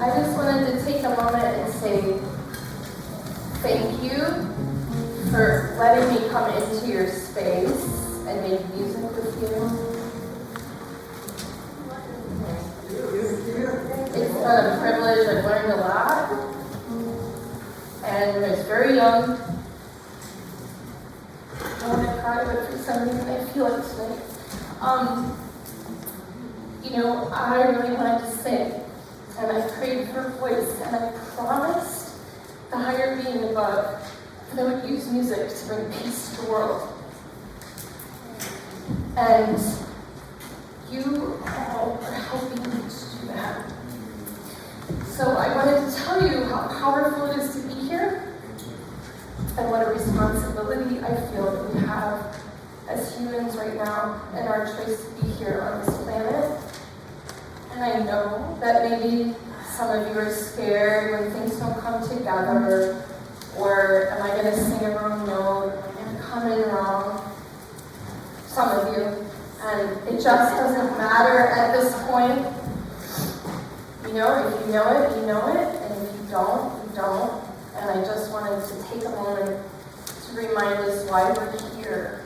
I just wanted to take a moment and say thank you for letting me come into your space and make music with you. It's a privilege. I've learned a lot. And when I was very young, I want to cry, but for some reason I feel it tonight. I really wanted to sing, and I prayed for voice, and I promised the higher being above that I would use music to bring peace to the world. And you all are helping me to do that. So I wanted to tell you how powerful it is to be here, and what a responsibility I feel that we have as humans right now in our choice to be here on this planet. And I know that maybe some of you are scared when things don't come together, or am I going to sing a wrong note, am I going to come in wrong? Some of you. And it just doesn't matter at this point. If you know it, you know it, and if you don't, you don't. And I just wanted to take a moment to remind us why we're here.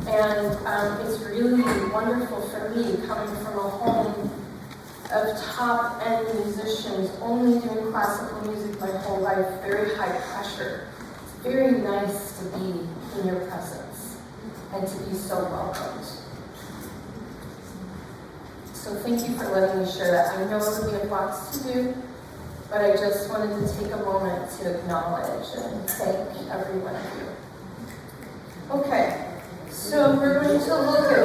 And it's really wonderful for me coming from a home of top-end musicians, only doing classical music my whole life, very high pressure. It's very nice to be in your presence and to be so welcomed. So thank you for letting me share that. I know we have lots to do, but I just wanted to take a moment to acknowledge and thank every one of you. Okay. So we're going to look at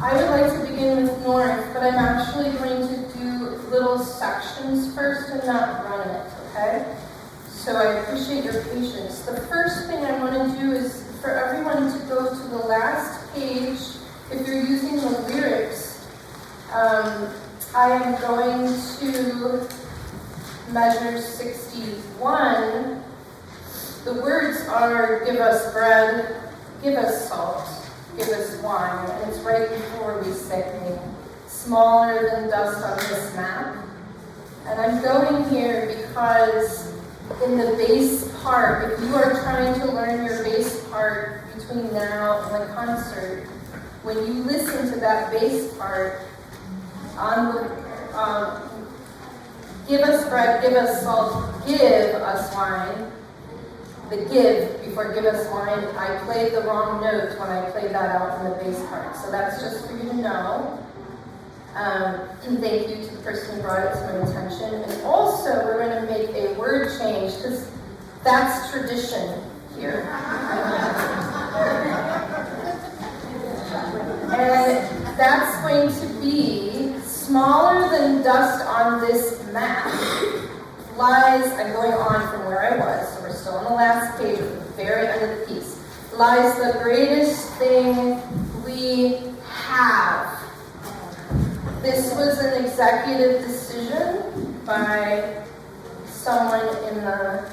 I would like to begin with North, but I'm actually going to do little sections first and not run it, okay? So I appreciate your patience. The first thing I want to do is for everyone to go to the last page. If you're using the lyrics, I am going to measure 61. The words are, give us bread, give us salt, give us wine. And it's right before we say, smaller than dust on this map. And I'm going here because in the bass part, if you are trying to learn your bass part between now and the concert, when you listen to that bass part, on the give us bread, give us salt, give us wine. The give before give us wine, I played the wrong note when I played that out in the bass part. So that's just for you to know. And thank you to the person who brought it to my attention. And also, we're going to make a word change because that's tradition here. And that's going to be smaller than dust on this map lies, I'm going on from where I was, so we're still on the last page at the very end of the piece, lies the greatest thing we have. This was an executive decision by someone in the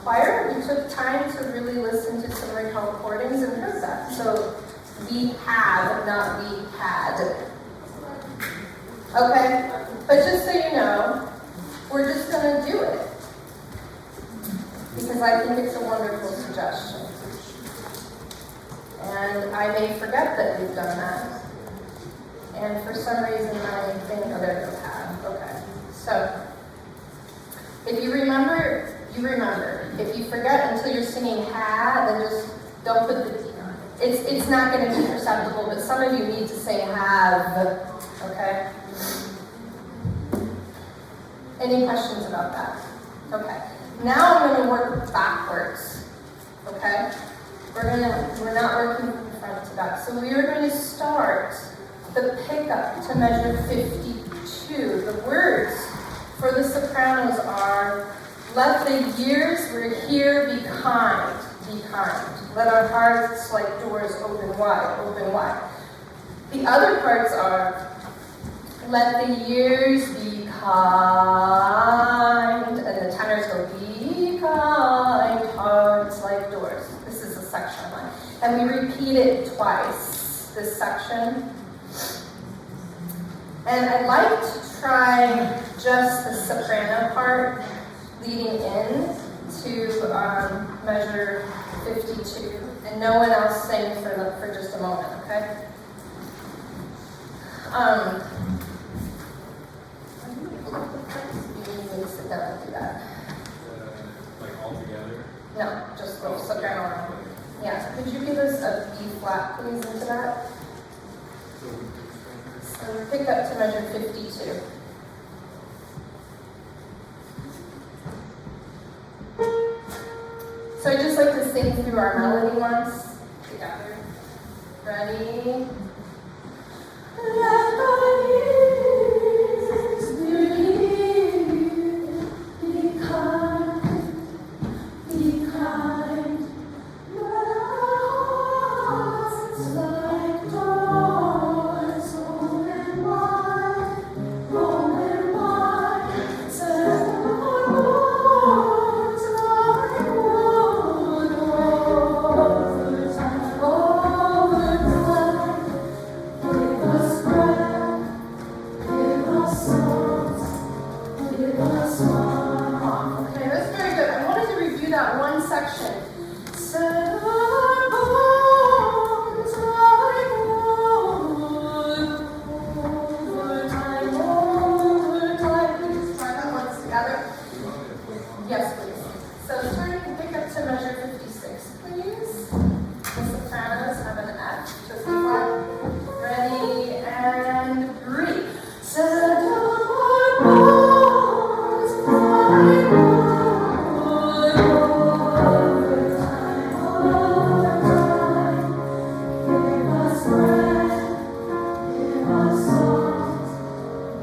choir who took time to really listen to some recordings and heard that. So we have, not we had. Okay? But just so you know, we're just going to do it. Because I think it's a wonderful suggestion. And I may forget that we've done that. And for some reason I think, oh, there we have. Okay. So, if you remember, you remember. If you forget until you're singing ha, then just don't put the it's not going to be perceptible, but some of you need to say have, okay? Any questions about that? Okay. Now I'm going to work backwards, okay? We're not working from front to back. So we are going to start the pickup to measure 52. The words for the sopranos are, let the years we're here be kind, be kind. Let our hearts like doors open wide, open wide. The other parts are, let the years be kind, and the tenors go, be kind. And we repeat it twice, this section. And I'd like to try just the soprano part leading in to measure 52. And no one else sing for just a moment, okay? You need to sit down and do that. Like all together? No, just go soprano round. Yeah, could you give us a B flat, please, into that? So pick up to measure 52. So I'd just like to sing through our melody once together. Ready? Let my ears hear you. Be kind, be kind. Let our hearts like doors, open wide, open wide. Set our hearts like wood over time, over time. Give us breath, give us songs, give us song. Okay, that's very good. I wanted to review that one section. Set our bones like wood over time, over time. Please try that once together. Yes, please. So starting to pick up to measure 56, please. The sopranos have an F, just like that. Ready, and breathe. Set our bones like wood over time, over time. Give us breath, give us songs,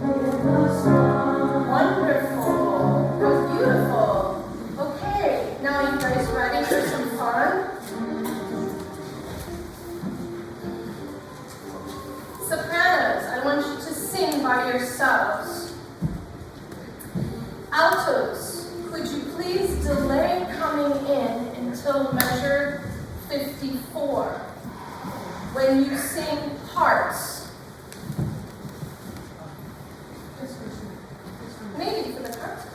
give us song. Wonderful. That was beautiful. Okay, now you guys ready for some fun? Sopranos, I want you to sing by yourselves. Altos, could you please delay coming in until measure 54? When you sing parts. Maybe for the parts.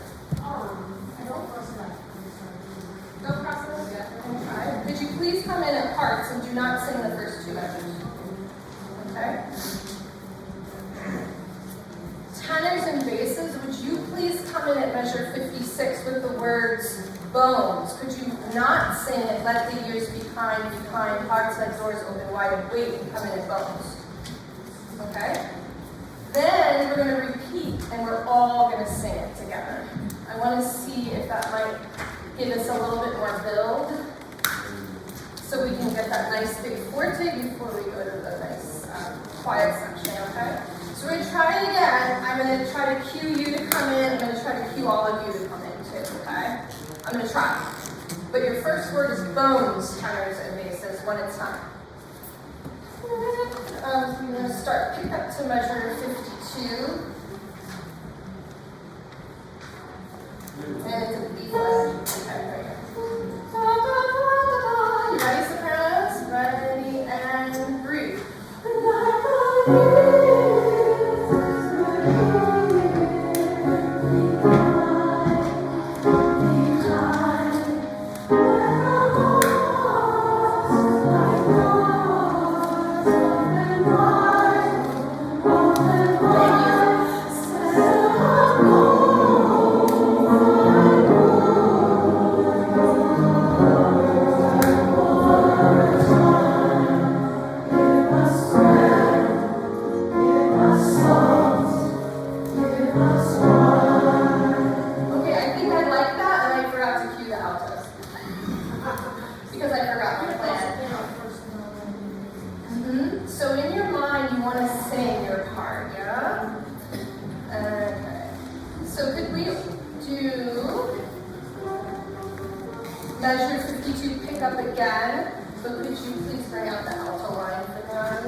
Don't cross it over yet. Okay. Could you please come in at parts and do not sing the first two measures? Okay. Tenors and basses, would you please come in at measure 56 with the words bones? Could you not sing it, let the years be kind, hearts like doors open wide, and wait and come in at bones? Okay? Then we're going to repeat, and we're all going to sing it together. I want to see if that might give us a little bit more build, so we can get that nice big forte before we go to the nice quiet section, okay? So we're going to try it again. I'm going to try to cue you to come in. I'm going to try to cue all of you to come in too, okay? I'm going to try. But your first word is bones, tenors, and basses, one at a time. We're going to start, pick up to measure 52. And it's a B flat. Okay, right here. You ready, sopranos? Ready, and breathe. Measure 52, pick up again. So could you please bring out the alto line for them?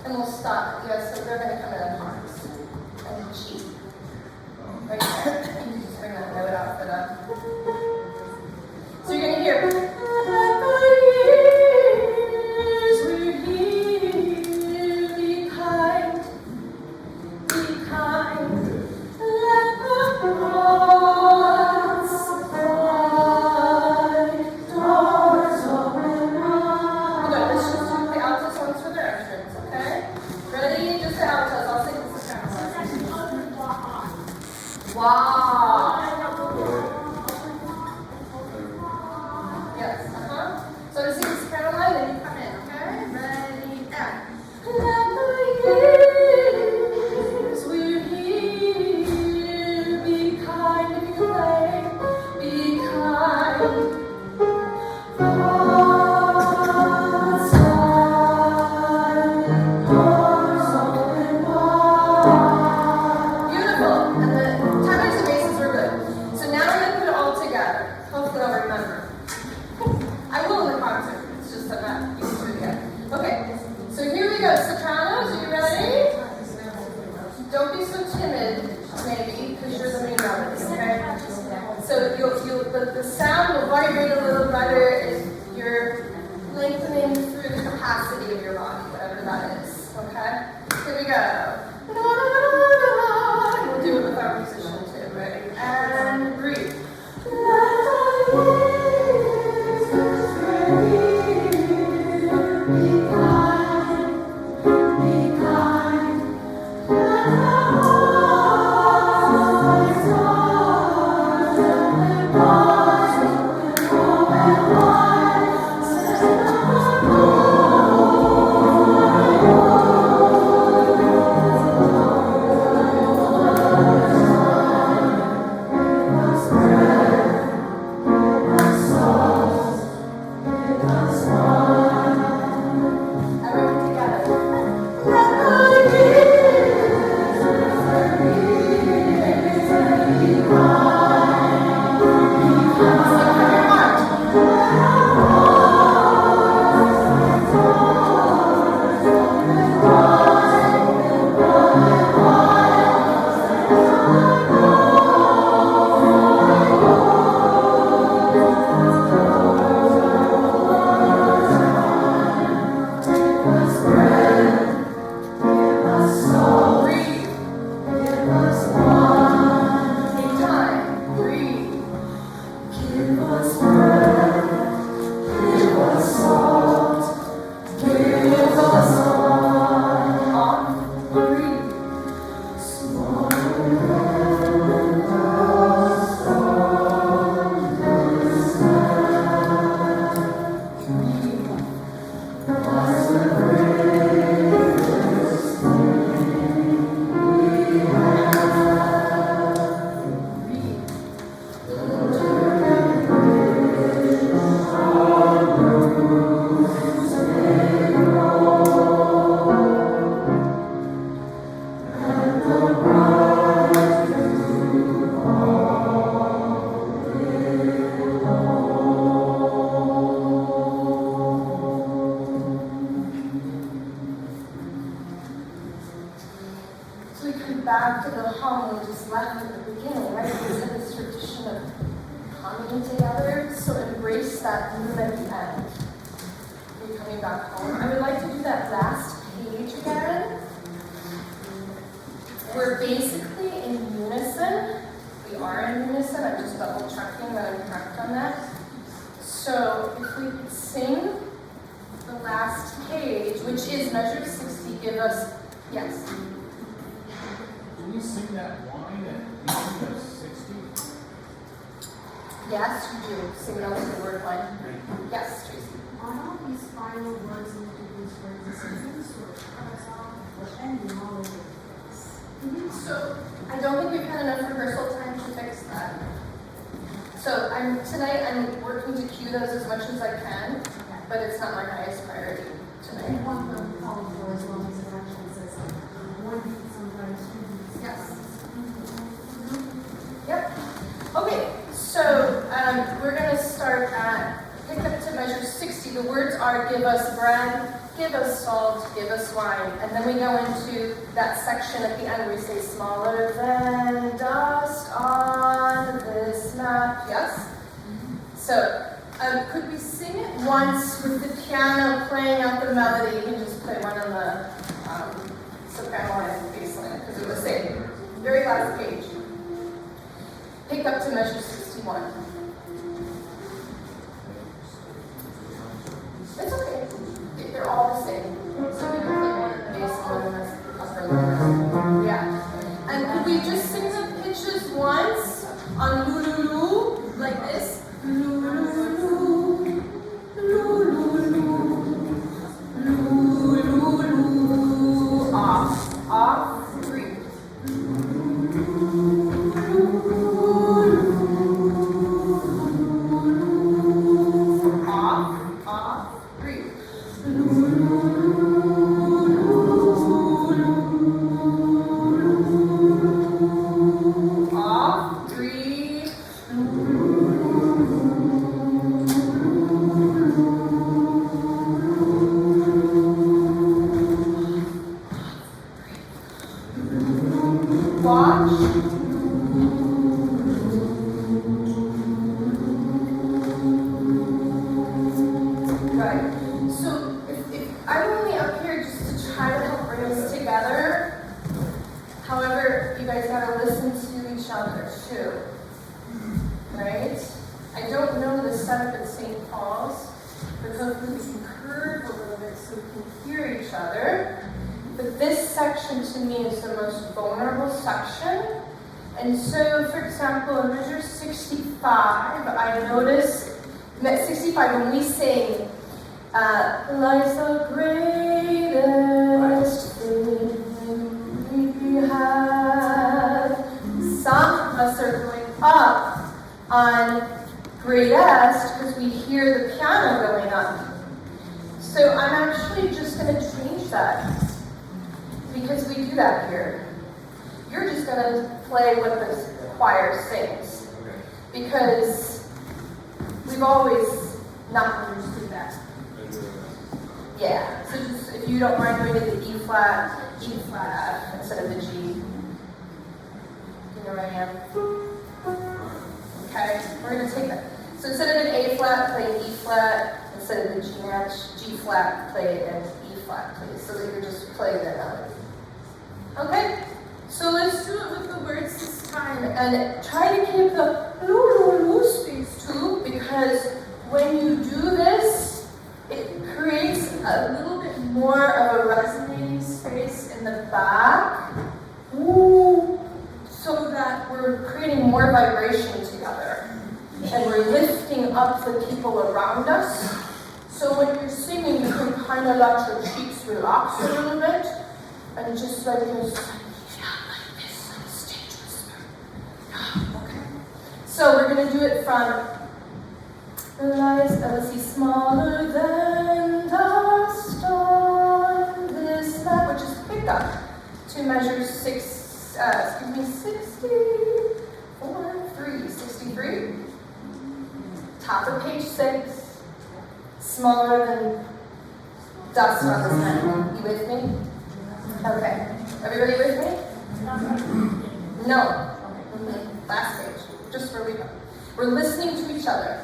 And we'll stop. Yeah, so they're going to come in parts and cheat. Right there. You can just bring that note out for them. here. Let the years we're here be kind, be kind. Let the cross supply doors open wide. Good. Let's just do the altos ones for their entrance, okay? Ready? Just the altos. I'll sing the soprano. Wow. Yes, So to sing the soprano line, then you come in, okay? Ready, and. Let the years we're here be kind, if you play, be kind. God's light, doors open wide. Beautiful. And the timings and basses were good. So now we're going to put it all together. Hopefully I'll remember. I will in the concert. It's just I'm not used to it yet. Okay. So here we go. Sopranos, are you ready? Don't be so timid, maybe, because you're the main notes, okay? So the sound will vibrate a little better if you're lengthening through the capacity of your body, whatever that is, okay? Here we go. We'll do it with our musician too, ready? And breathe. Be kind, be kind. Let the hearts open wide, open wide. Set the back to the hum we just left at the beginning, right? We said this tradition of humming together, so embrace that mood at the end. You're coming back home. I would like to do that last page again. We're basically in unison. We are in unison. I'm just double checking that I'm correct on that. So if we could sing the last page, which is measure 60, give us, yes. Can you sing that line at measure 60? Yes, you do. Sing it over the word line. Yes, Tracy. Are all these final words in these words a sentence or carousel or ending all over the place? So I don't think we've had enough rehearsal time to fix that. So tonight I'm working to cue those as much as I can, but it's not my highest priority tonight. And one of them called for as long as it actually says one beat, sometimes two beats. Yes. Yep. Okay, so we're going to start at, pick up to measure 60. The words are give us bread, give us salt, give us wine. And then we go into that section at the end where we say smaller than dust on this map. Yes? So Could we sing it once with the piano playing out the melody? You can just play one on the soprano and bass line, because it was the same. Very last page. Pick up to measure 61. It's okay. They're all the same. So we can play one on the bass and one on the upper line. Yeah. And could we just sing the pitches once on loo-loo-loo, like this? Loo-loo-loo, loo-loo-loo, loo-loo-loo, off, breathe. Off, breathe. Off, breathe. Watch. Right. So if I'm only up here just to try to help bring us together. However, you guys gotta listen to each other too. Right? I don't know the setup at St. Paul's, but hopefully we can curve a little bit so we can hear each other. But this section to me is the most vulnerable section. And so, for example, in measure 65, I notice that 65, when we sing, lies the greatest thing we have, some of us are going up on greatest because we hear the piano going up. So I'm actually just going to change that. Because we do that here. You're just going to play what the choir sings. Because we've always not understood that. Yeah, so just, if you don't mind going to the E flat, F instead of the G. You know where I am? Okay, we're going to take that. So instead of an A flat, play an E flat. Instead of the G match, G flat, play an E flat, please. So that you're just playing that out. Okay, so let's do it with the words this time and try to keep the loo space too, because when you do this, it creates a little bit more of a resonating space in the back, so that we're creating more vibration together and we're lifting up the people around us. So when you're singing, you can kind of let your cheeks relax a little bit. And just like this, like this, like a stage whisper. Okay. So we're going to do it from let's see, smaller than dust on this map, which is pick up to measure 63. Top of page 6, smaller than dust on this map. You with me? Okay. Everybody with me? No. Mm-hmm. Last page. Just where we go. We're listening to each other.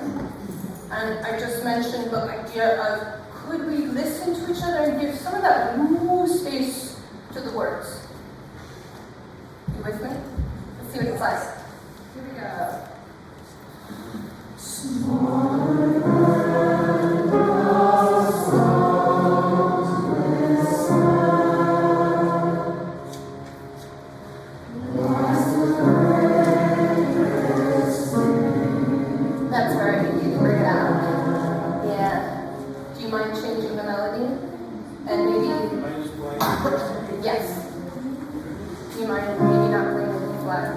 And I just mentioned the idea of could we listen to each other and give some of that space to the words? You with me? Let's see what it's like. Here we go. That's right, you can bring it out. Yeah. Do you mind changing the melody? And maybe, yes. Do you mind maybe not playing the B flat?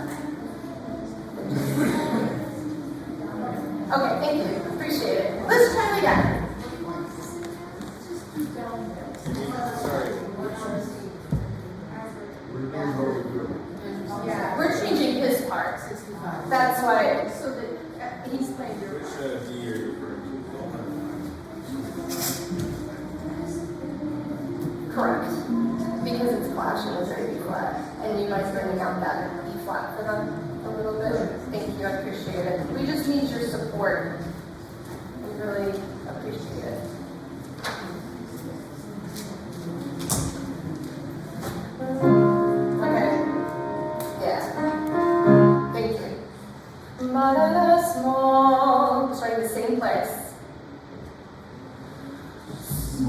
Okay, thank you. Appreciate it. Let's try it again. Yeah, we're changing his part. That's why, so that he's playing your part. Correct. Because it's clashing with their B flat. And you guys bringing out that E flat for them a little bit. Thank you, I appreciate it. We just need your support. We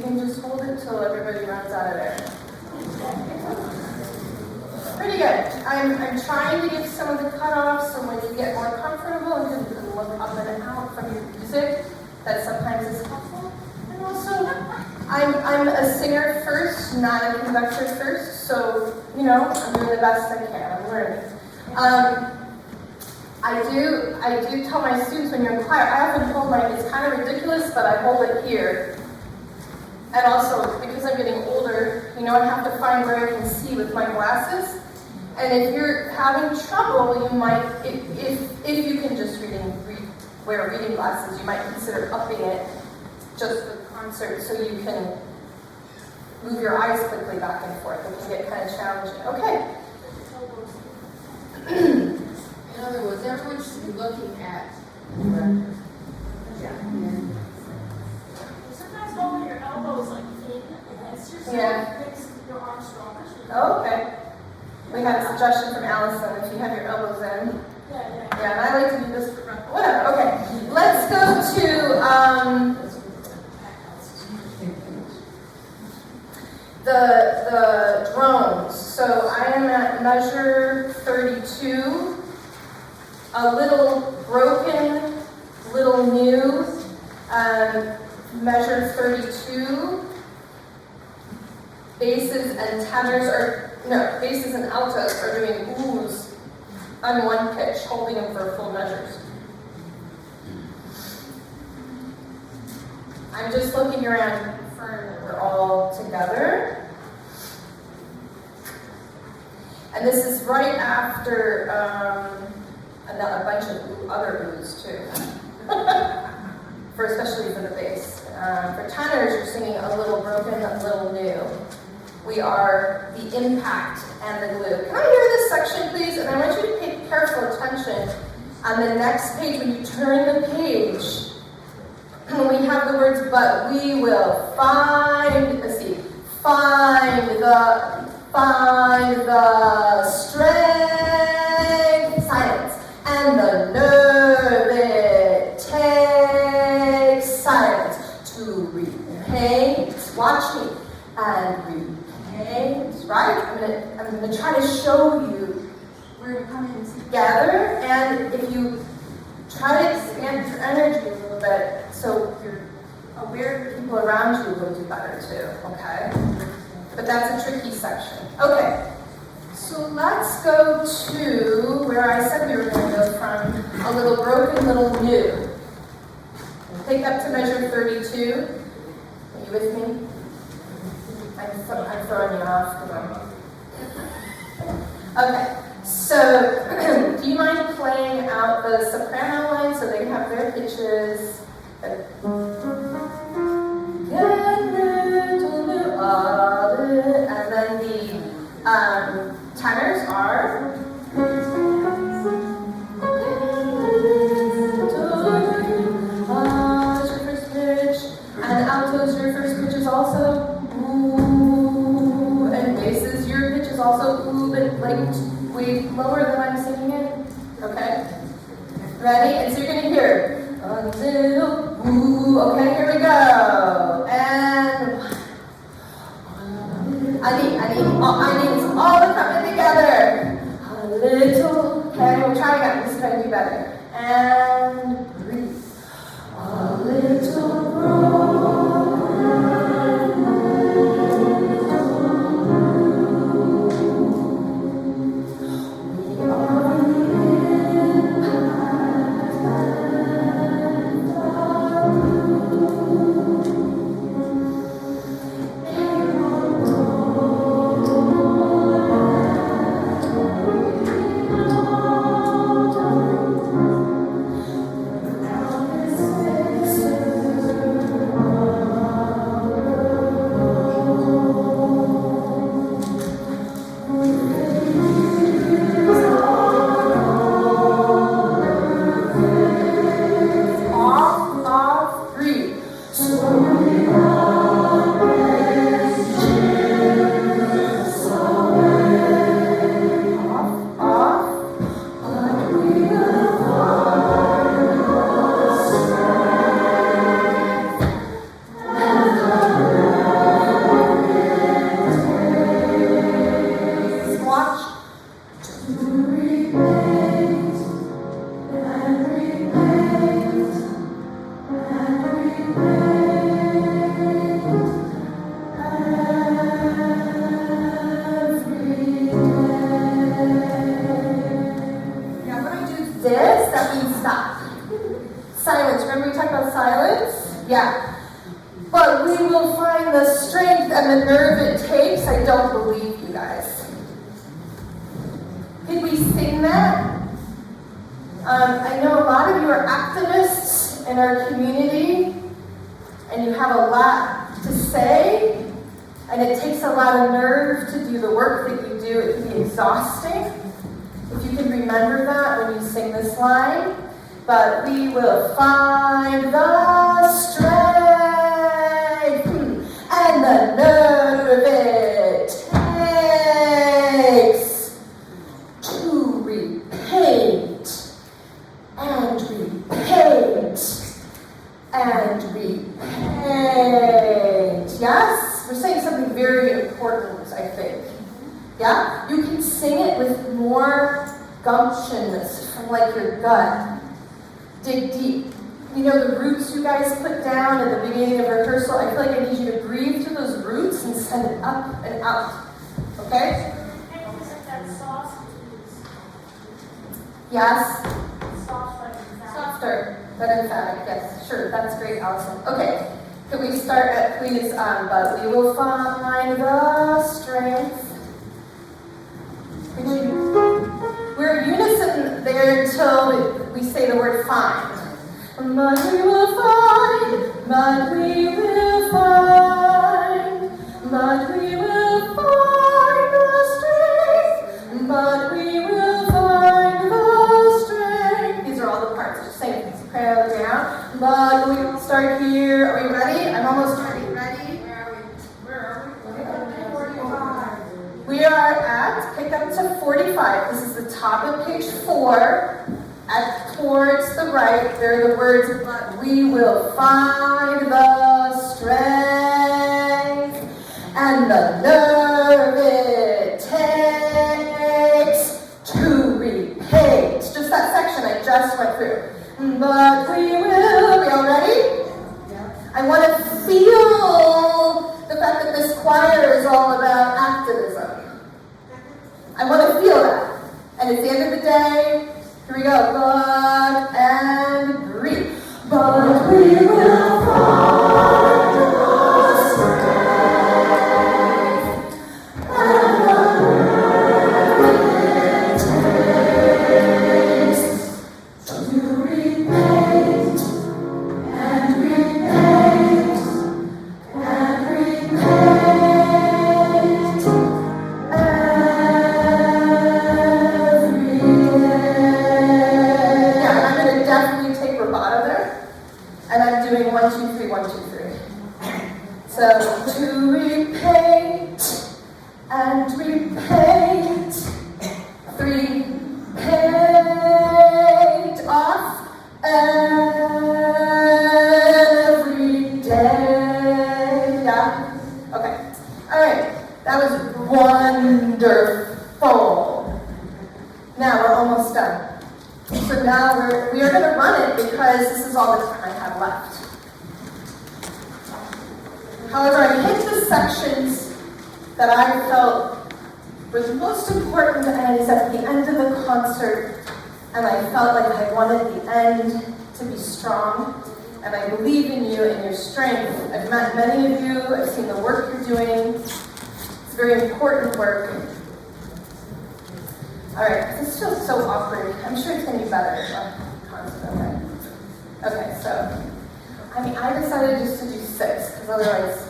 can just hold it till everybody runs out of there. Pretty good. I'm trying to give some of the cutoffs so when you get more comfortable and you can look up and out from your music, that sometimes is helpful. And also, I'm a singer first, not a conductor first, so, you know, I'm doing the best I can. I'm learning. I do tell my students when you're in choir, I often hold it's kind of ridiculous, but I hold it here. And also, because I'm getting older, you know, I have to find where I can see with my glasses. And if you're having trouble, you might, if you can just wear reading glasses, you might consider upping it just for the concert so you can move your eyes quickly back and forth. It can get kind of challenging. Okay. In other words, everyone should be looking at the director. Sometimes holding your elbows like in against yourself makes your arms stronger. Oh, okay. We had a suggestion from Allison if you have your elbows in. Yeah. Yeah, and I like to do this for whatever. Okay. Let's go to the drones. So I am at measure 32. A little broken, little new. Measure 32. Basses and tenors basses and altos are doing oohs on one pitch, holding them for full measures. I'm just looking around to confirm that we're all together. And this is right after a bunch of other oohs too. Especially for the bass. For tenors, you're singing a little broken, a little new. We are the impact and the glue. Can I hear this section, please? And I want you to pay careful attention on the next page. When you turn the page, we have the words, but we will find the strength, silence, and the nerve it takes, silence, to repaint, watch me, and repaint, right? I'm gonna try to show you where we're coming together, and if you try to expand your energy a little bit, so you're aware of the people around you will do better too, okay? But that's a tricky section. Okay, so let's go to where I said we were going to go from, a little broken, little new. Take up to measure 32. Are you with me? I'm throwing you off. Okay, so do you mind playing out the soprano line so they have their pitches? And then the tenors are. Is your first pitch, and altos, your first pitch is also ooh, and basses, your pitch is also ooh, but like way lower than I'm singing it. Okay, ready? And so you're gonna hear a little ooh. Okay, here we go. And I need all the coming together. A little. Okay, we'll try again. This is gonna do better. And breathe. A little but we will find the strength and the nerve it takes. I don't believe you guys. Could we sing that? I know a lot of you are activists in our community, and you have a lot to say, and it takes a lot of nerve to do the work that you do. It can be exhausting. If you can remember that when you sing this line. But we will find the strength and the nerve it takes to repaint and repaint and repaint. Yes? We're saying something very important, I think. Yeah? You can sing it with more gumptionness from like your gut. Dig deep. You know the roots you guys put down at the beginning of rehearsal? I feel like I need you to breathe through those roots and send it up and out. Okay? Yes? Softer, but emphatic. Yes, sure. That's great, Allison. Okay. Can we start at please? But we will find the strength. We're unison there until we say the word find. But we will find, but we will find, but we will find the strength, but we will find the strength. These are all the parts. Just saying, pray out down. But we will start here. Are we ready? I'm almost ready. Ready? Where are we? 45. We are at, pick up to 45. This is the top of page 4. Towards the right, there are the words, but we will find the strength and the nerve it takes to repaint. Just that section I just went through. But we will, we all ready? I want to feel the fact that this choir is all about activism. I want to feel that. And at the end of the day, here we go. But and breathe. But we will find the strength and the nerve it takes to repaint and repaint and repaint. And I'm doing 1, 2, 3, 1, 2, 3. So to repaint and repaint, 3, paint off every day. Yeah? Okay. All right. That was wonderful. Now we're almost done. So now we are going to run it because this is all the time I have left. However, I hit the sections that I felt were the most important, and it's at the end of the concert, and I felt like I wanted the end to be strong, and I believe in you and your strength. I've met many of you. I've seen the work you're doing. It's very important work. All right, this feels so awkward. I'm sure it's going to be better. Okay, so, I decided just to do 6, because otherwise...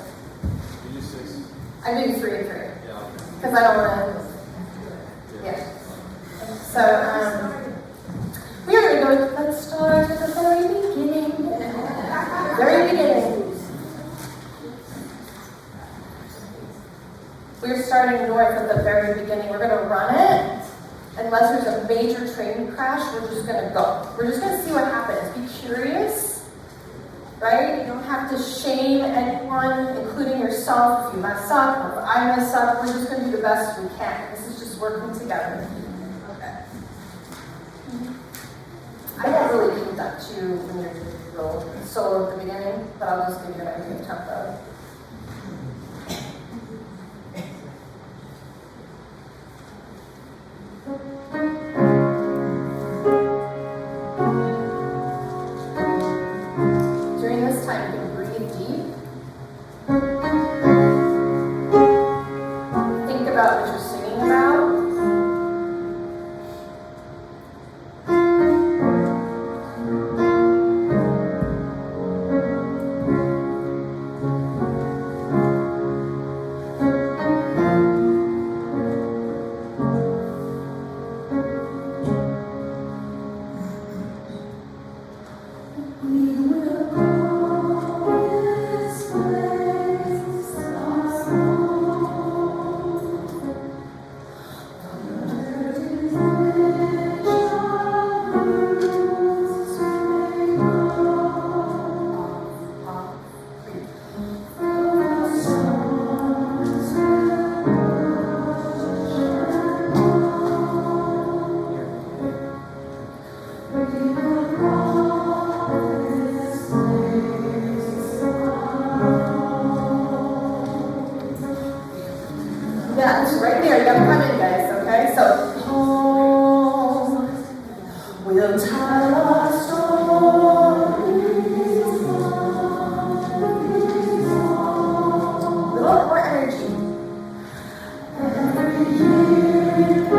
You do 6? I do 3 and 3. Yeah. Because I don't want to... Yeah. So, we are going to go... Let's start at the very beginning. Very beginning. We're starting north at the very beginning. We're going to run it. Unless there's a major train crash, we're just going to go. We're just going to see what happens. Be curious, right? You don't have to shame anyone, including yourself, if you mess up or if I mess up. We're just going to do the best we can. This is just working together. Okay. I won't really conduct you when you're real solo at the beginning, but I'll just give you an idea of tempo. During this time, you can breathe deep Yeah, it's right there. You gotta come in, guys, okay? So, home will tell our stories. Little more energy. Every year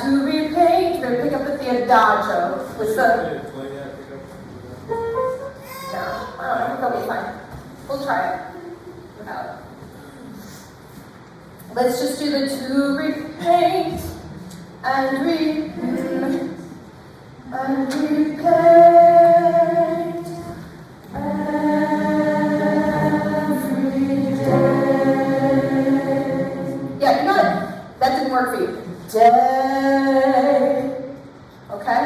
to repaint, we're going to pick up with the adagio. With the... No, I think that'll be fine. We'll try it without it. Let's just do the to repaint and repaint every day. Yeah, you know what? That didn't work for you. Day. Okay?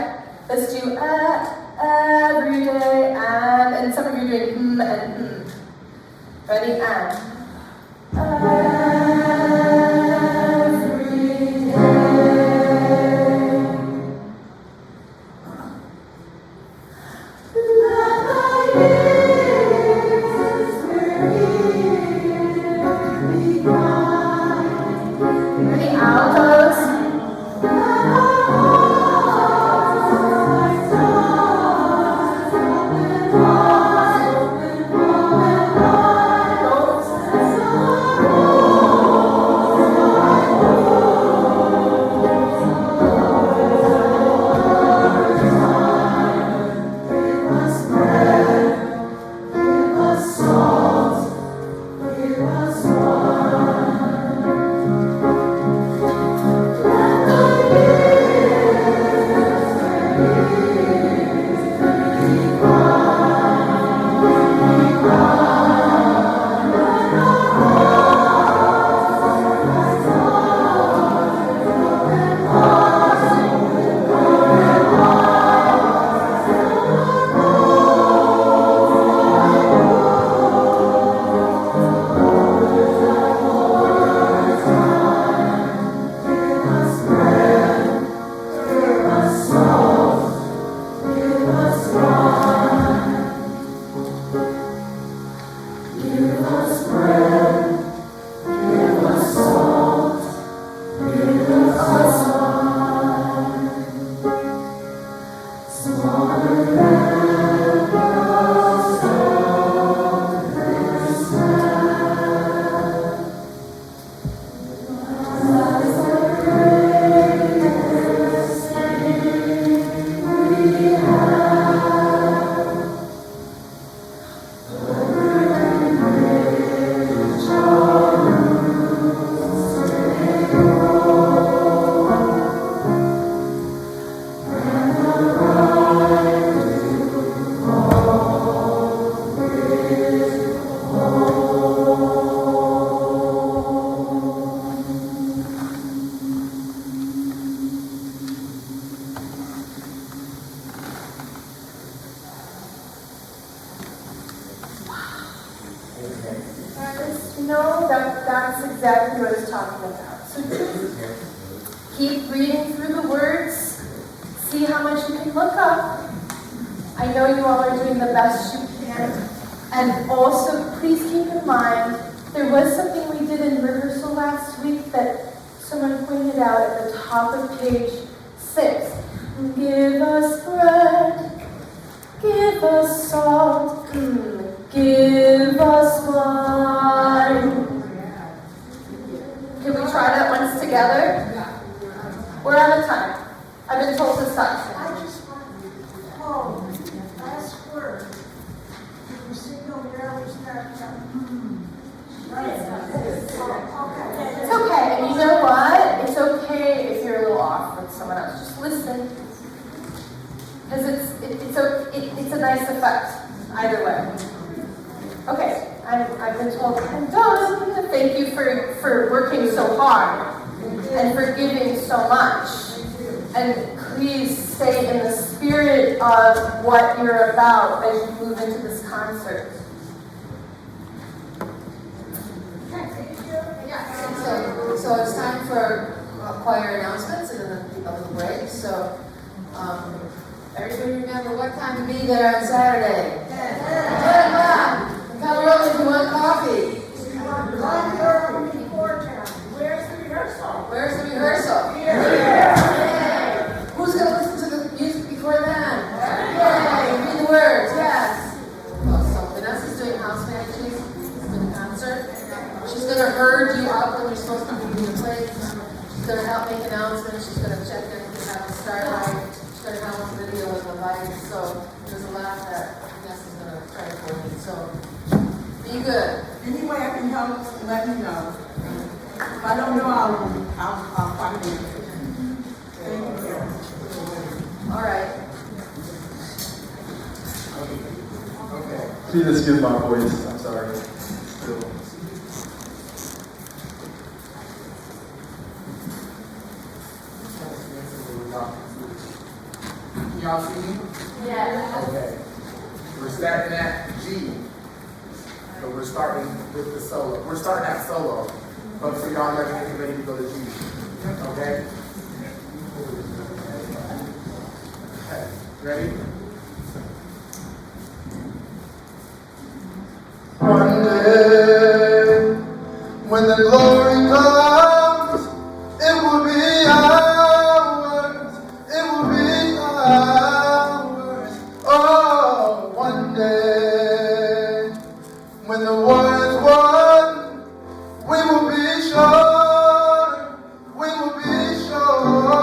Let's do every day and some of you are doing and Ready? And. Every day. Let my ears be kind. Ready? Altos. Oh. No, that's exactly what I was talking about. So just keep reading through the words, see how much you can look up. I know you all are doing the best you can. And also, please keep in mind, there was something we did in rehearsal last week that someone pointed out at the top of page 6. Give us bread, give us salt, give us wine. Can we try that once together? We're out of time. I've been told to stop. I just want, last word. You signal where we start from. Right. Okay. It's okay, and you know what? It's okay if you're a little off with someone else. Just listen. Because it's a nice effect, either way. Okay, I've been told I'm done. Thank you for working so hard and for giving so much. And please stay in the spirit of what you're about as you move into this concert. So it's time for choir announcements and then a little break. So everybody remember what time to be there on Saturday. 10 o'clock. Come early if you want coffee. Where's the rehearsal? Where's the rehearsal? Here. Yay! Who's going to listen to the music before then? Yay! Read the words, yes. So Vanessa's doing house managing for the concert. She's going to herd you up when you're supposed to be in your place. She's going to help make announcements. She's going to check in to have the start light. She's going to help with video of the lights. So there's a lot that Vanessa's going to try to coordinate. So be good. Any way I can help, let me know. If I don't know, I'll find you. Thank you. All right. Okay. Please excuse my voice. I'm sorry. Still. Can y'all see me? Yeah. Okay. We're starting at G. So we're starting with the solo. We're starting at solo. But for y'all that are getting ready to go to G. Okay? Okay. Ready? One day, when the glory comes, it will be ours. It will be ours. Oh, one day, when the war is won, we will be sure. We will be sure.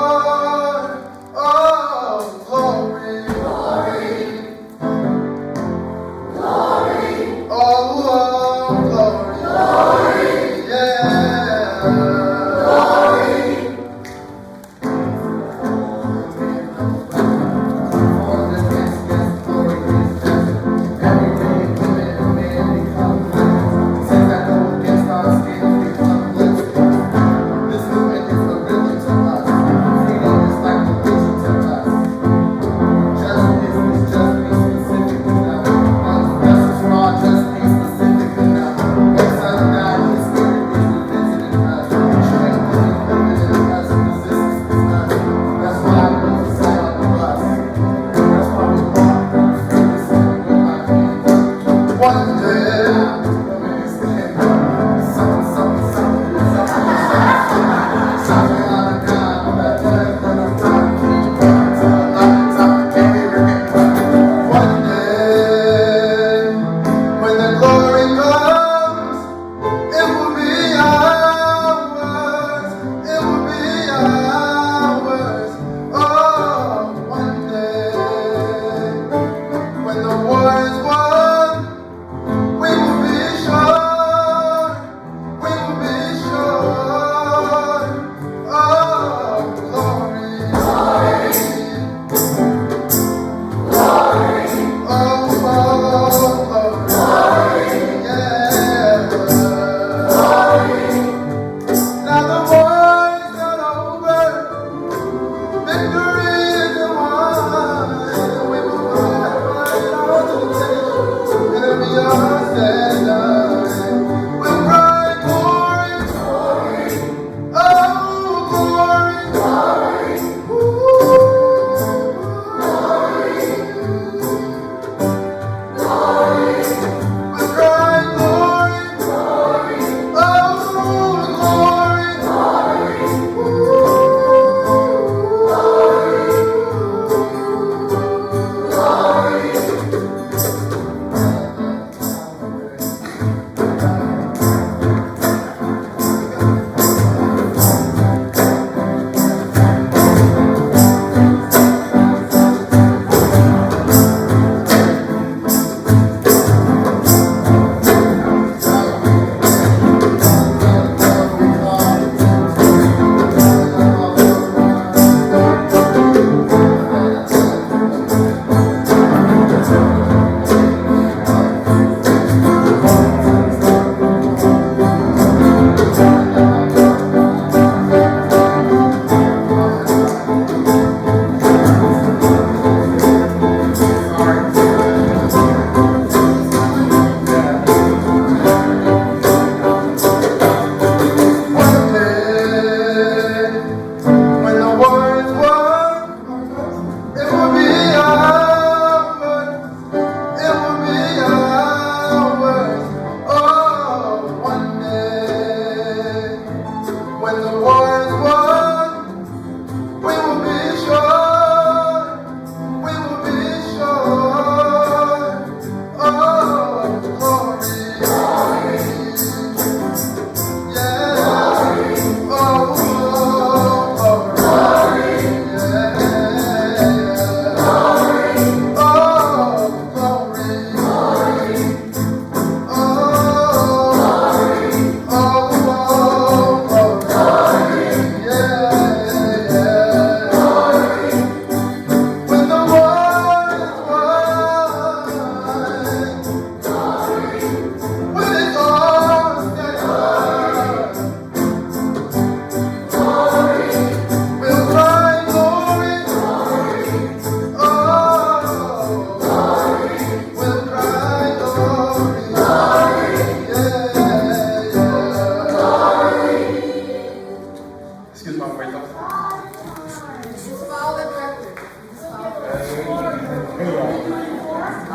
Oh, glory, glory. Oh, glory, glory, yeah.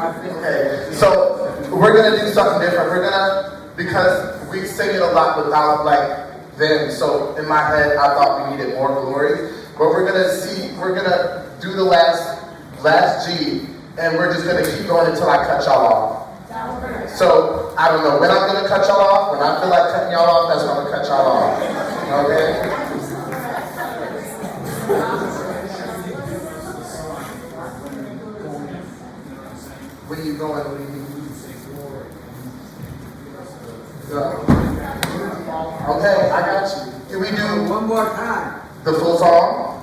Okay, so we're gonna do something different. Because we sing it a lot without them. So in my head, I thought we needed more glory. But we're gonna do the last G, and we're just gonna keep going until I cut y'all off. So I don't know when I'm gonna cut y'all off. When I feel like cutting y'all off, that's when I'm gonna cut y'all off. Okay? Where you going? What do you need? Go. Okay, I got you. Can we do One more time. the full song?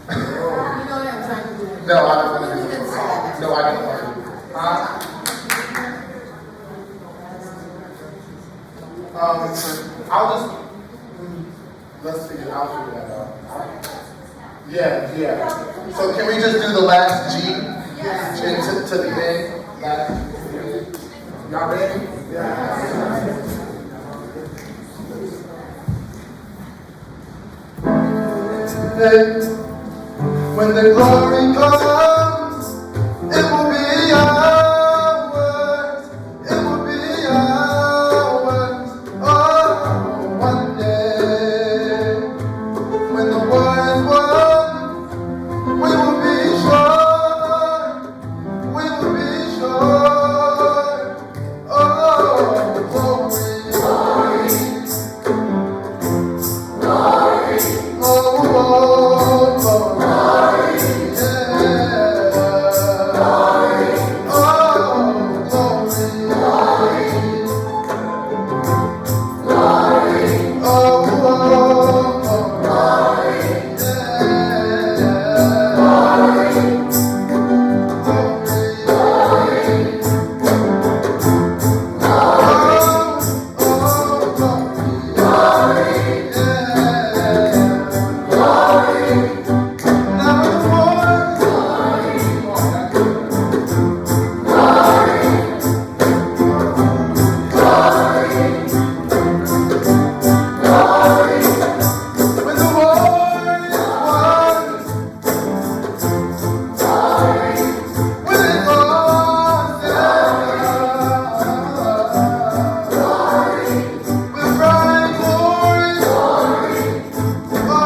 You know what I'm trying to do? No, I don't want to do the full song. No, I don't want to. Let's figure that out. Yeah. So can we just do the last G? Yes. To the end? Y'all ready? When the glory comes, it will be ours. It will be ours. Oh, one day, when the war is won, we will be sure. We will be sure. Oh, glory, glory, oh, glory, yeah. Oh, glory, oh, when the war is won, when it's all said, we're crying glory, oh,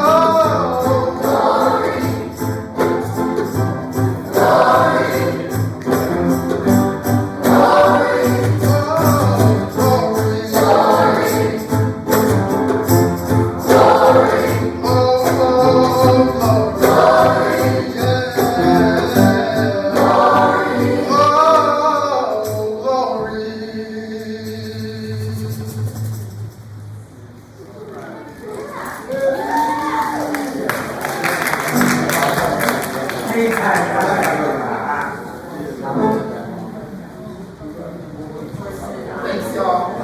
Thanks, y'all.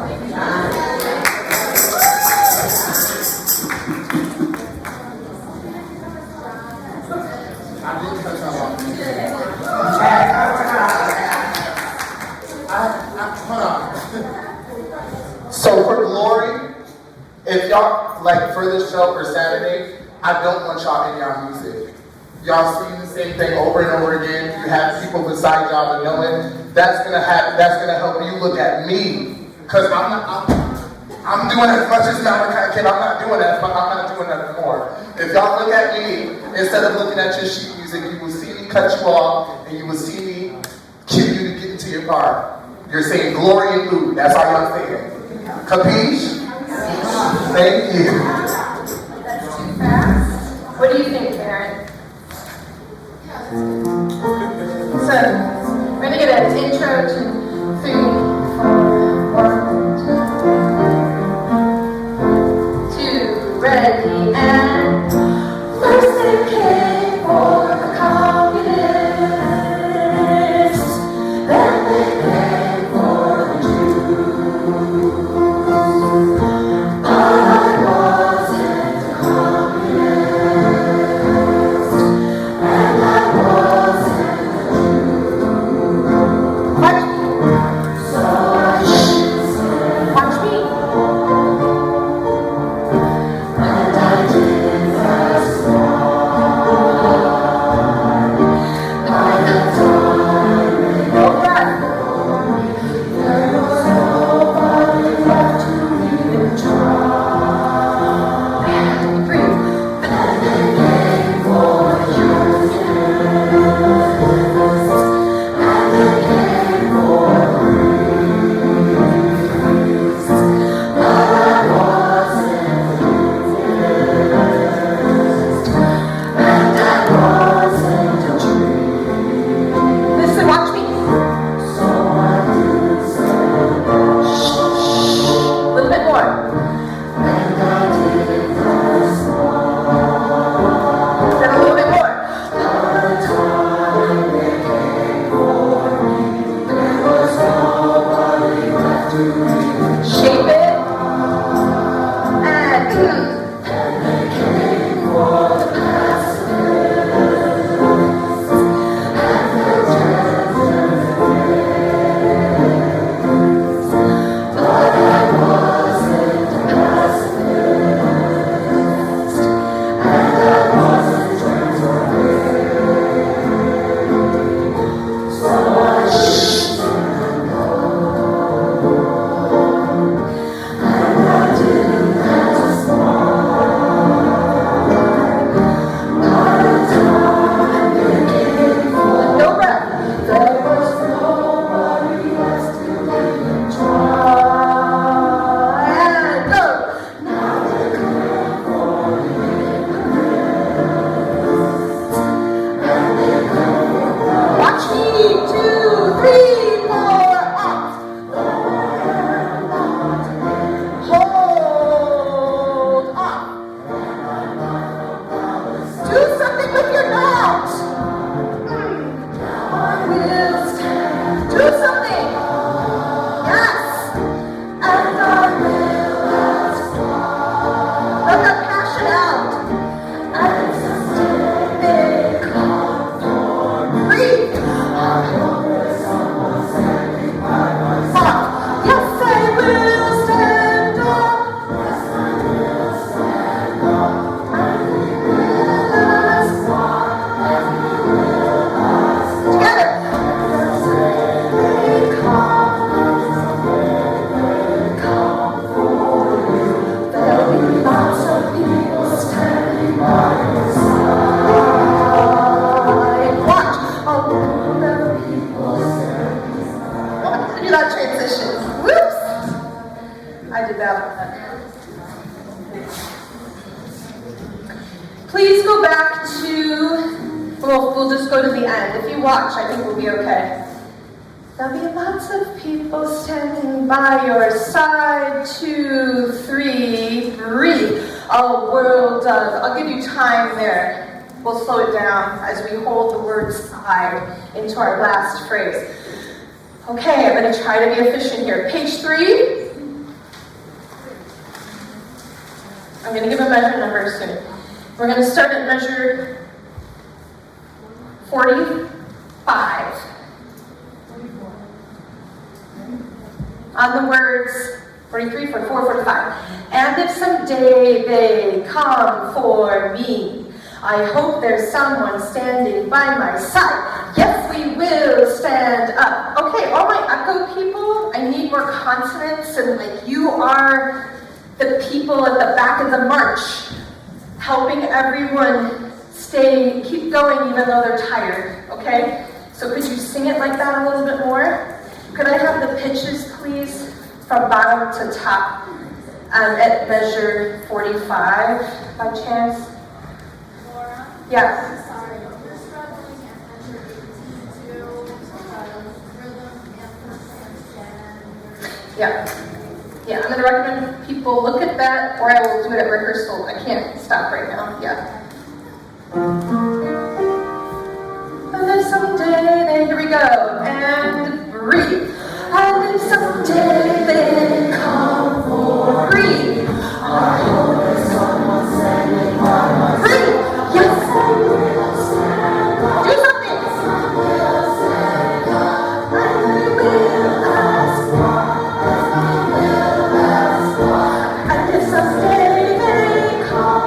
I didn't cut y'all off. Hold on. So for glory, if y'all, for this show for Saturday, I don't want y'all in y'all music. Y'all see the same thing over and over again. You have people beside y'all that know it. That's gonna help you look at me. Because I'm doing as much as Malachi can. I'm not doing that anymore. If y'all look at me, instead of looking at your sheet music, you will see me cut you off, and you will see me cue you to get into your car. You're saying glory and food. That's all y'all saying. Capiche? Thank you. That's too fast. What do you think, Karen? So, we're going to get an intro to food. 1, 2, ready, and first they came for the communists, then they came for the Jews. But I wasn't a communist, and I wasn't a Jew. will stand. Do something. Yes. And I will ask. Let that passion out. And they come for breathe. Yes, I will stand up. Do that transition. Whoops! I did that one. Please go back to, we'll just go to the end. If you watch, I think we'll be okay. There'll be lots of people standing by your side. 2, 3, breathe. A world of, I'll give you time there. We'll slow it down as we hold the word side into our last phrase. Okay, I'm going to try to be efficient here. Page 3. I'm going to give a measure number soon. We're going to start at measure 45. On the words 43, 44, 45. And if someday they come for me, I hope there's someone standing by my side. Yes, we will stand up. Okay, all my echo people, I need more consonants, and like you are the people at the back of the march, helping everyone keep going even though they're tired, okay? So could you sing it like that a little bit more? Could I have the pitches, please, from bottom to top at measure 45, by chance? Laura? Yes. I'm sorry, you're struggling at measure 18 to rhythm and Yeah. Yeah, I'm going to recommend people look at that, or I will do it at rehearsal. I can't stop right now. Yeah. And then someday, here we go. And breathe. And then someday they come for breathe. I hope there's someone standing by my side. Breathe. Yes, I will stand up. Do something. I will stand up. I will ask why. And if someday they come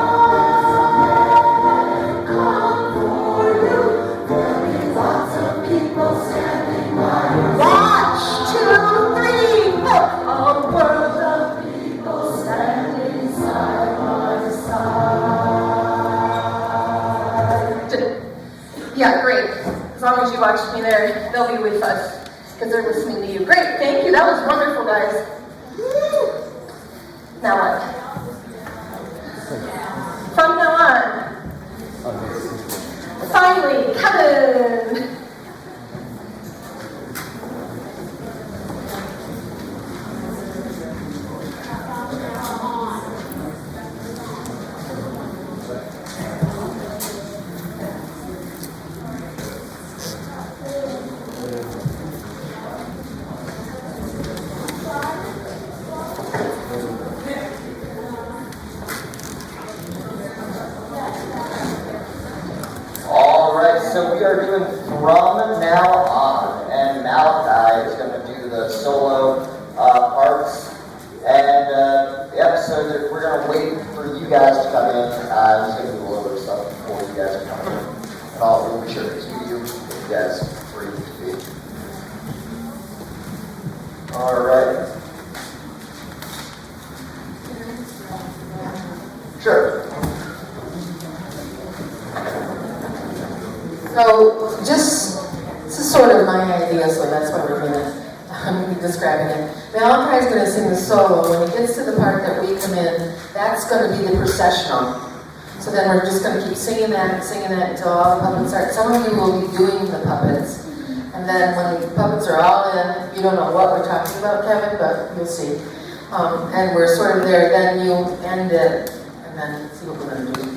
for you, there'll be lots of people standing by your side. Watch, 2, 3, 4. A world of people standing side by side. Yeah, great. As long as you watch me there, they'll be with us because they're listening to you. Great, thank you. That was wonderful, guys. Woo. Now what? From now on. Finally, Kevin. So we are doing From Now On, and Malachi is going to do the solo parts. And yep, so we're going to wait for you guys to come in. He's going to do a little bit of stuff before you guys come in. And we'll be sure to excuse you if you guys free to speak. All right. Sure. So, this is sort of my idea, so that's why we're I'm describing it. Malachi is going to sing the solo. When it gets to the part that we come in, that's going to be the processional. So then we're just going to keep singing that until all the puppets start. Some of you will be doing the puppets. And then when the puppets are all in, you don't know what we're talking about, Kevin, but you'll see. And we're sort of there, then you end it, and then see what we're going to do.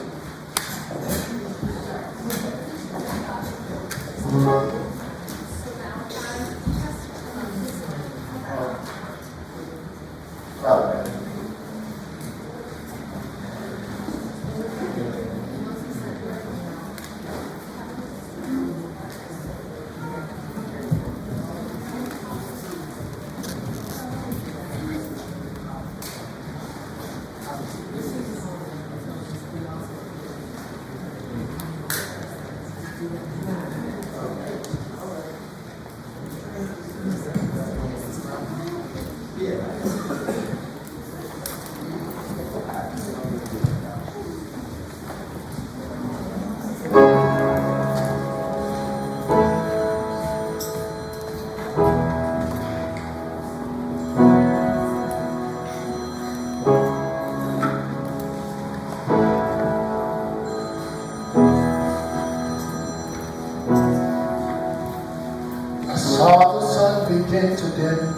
I saw the sun begin to dim,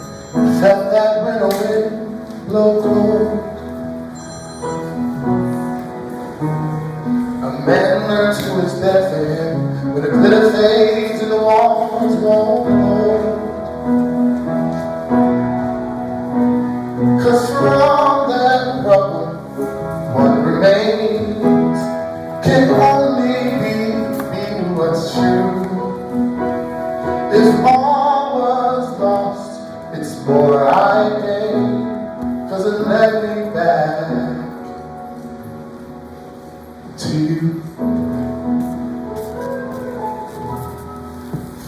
felt that winter wind blow cold. A man learns to his death for him when the glitter fades and the walls won't hold. 'Cause from that rubble, what remains can only be what's true. If all was lost, it's more I gain, 'cause it led me back to you.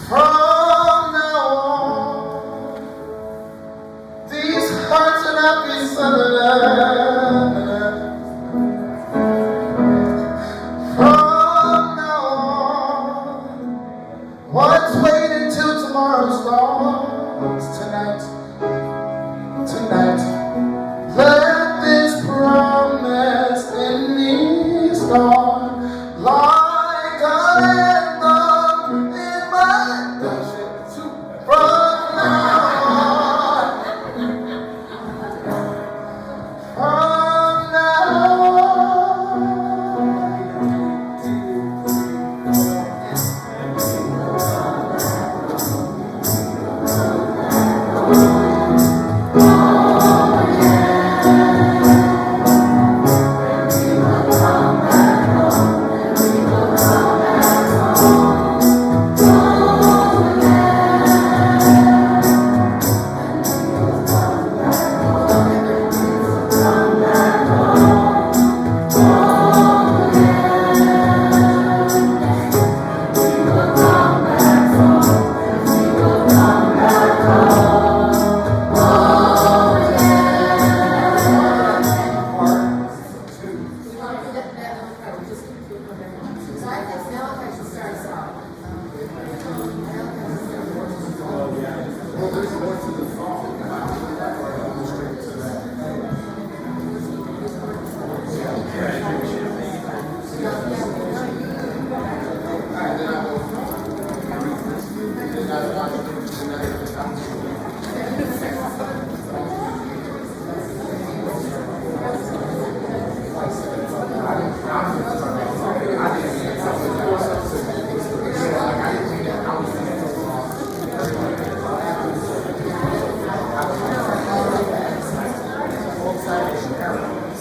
From now on, these hearts will not be sunlight. From now on, what's waiting till tomorrow starts tonight? Tonight, let this promise in me start like an anthem in my days. From now on, from now on.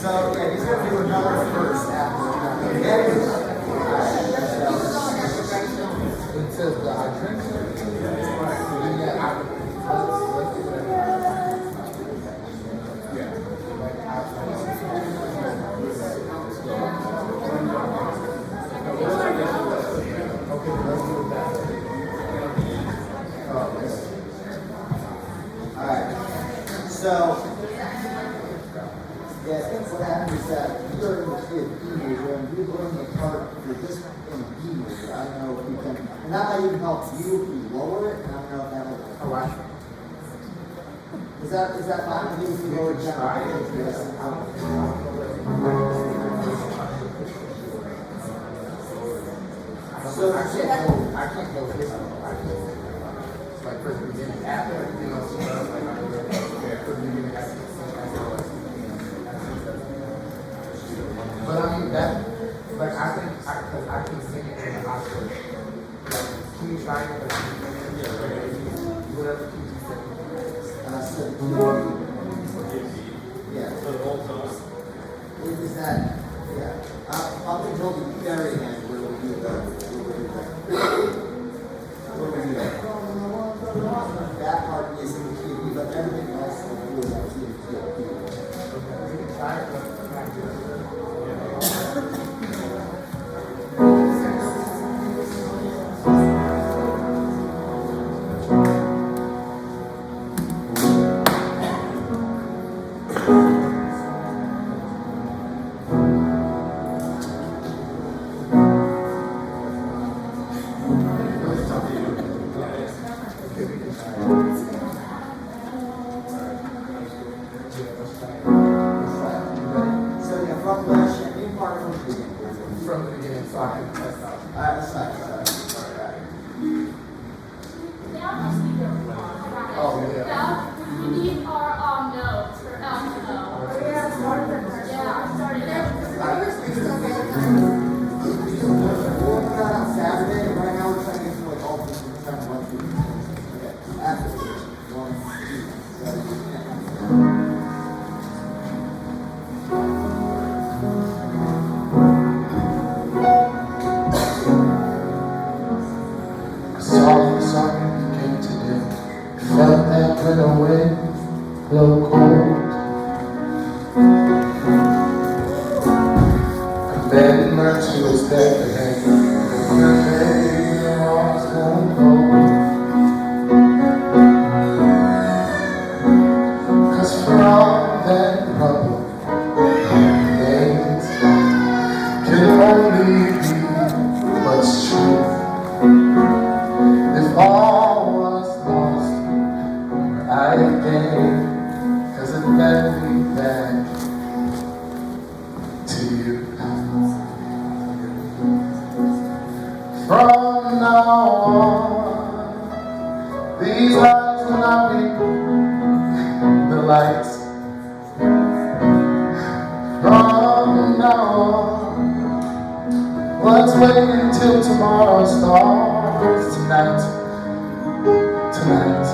So, yeah, he's going to do another first after. It says the I drink it. Alright, so, yeah, I think what happened is that you're in the kid B major and you're learning the part for this in B major. I don't know if you can, and that might even help you if you lower it, and I don't know if that will. Oh, I Is that fine with you if you lower it down? So, I can't go this way. It's like first beginning, after, you know, so like, first beginning, but I mean, that, like, I think, because I can sing it in the hospital. Like, can you try it? Whatever keeps you singing. yeah. Is that, yeah. Up until the very end, where we'll do that part is in the key, but everything else will do is in the key. You can try it, but you can't do it. Oh, yeah. Yeah, we need our notes for no. Yeah, started the first. Yeah, I started it. We're on Saturday, right now we're trying to get to like all these different times of month. Okay, after church. 1, 2, 3. I saw you something came today. Felt that little wind blow cold. And then mercy was there to hang. The baby was gonna go. 'Cause from that rubble, things can only be what's true. If all was lost, I gained, 'cause it led me back to you. From now on, these lights will not be the lights. From now on, let's wait until tomorrow starts tonight. Tonight,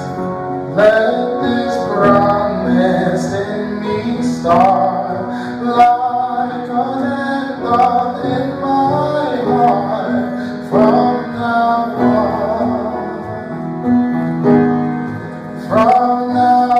let this promise in me start like an anthem in my heart. From now on, from now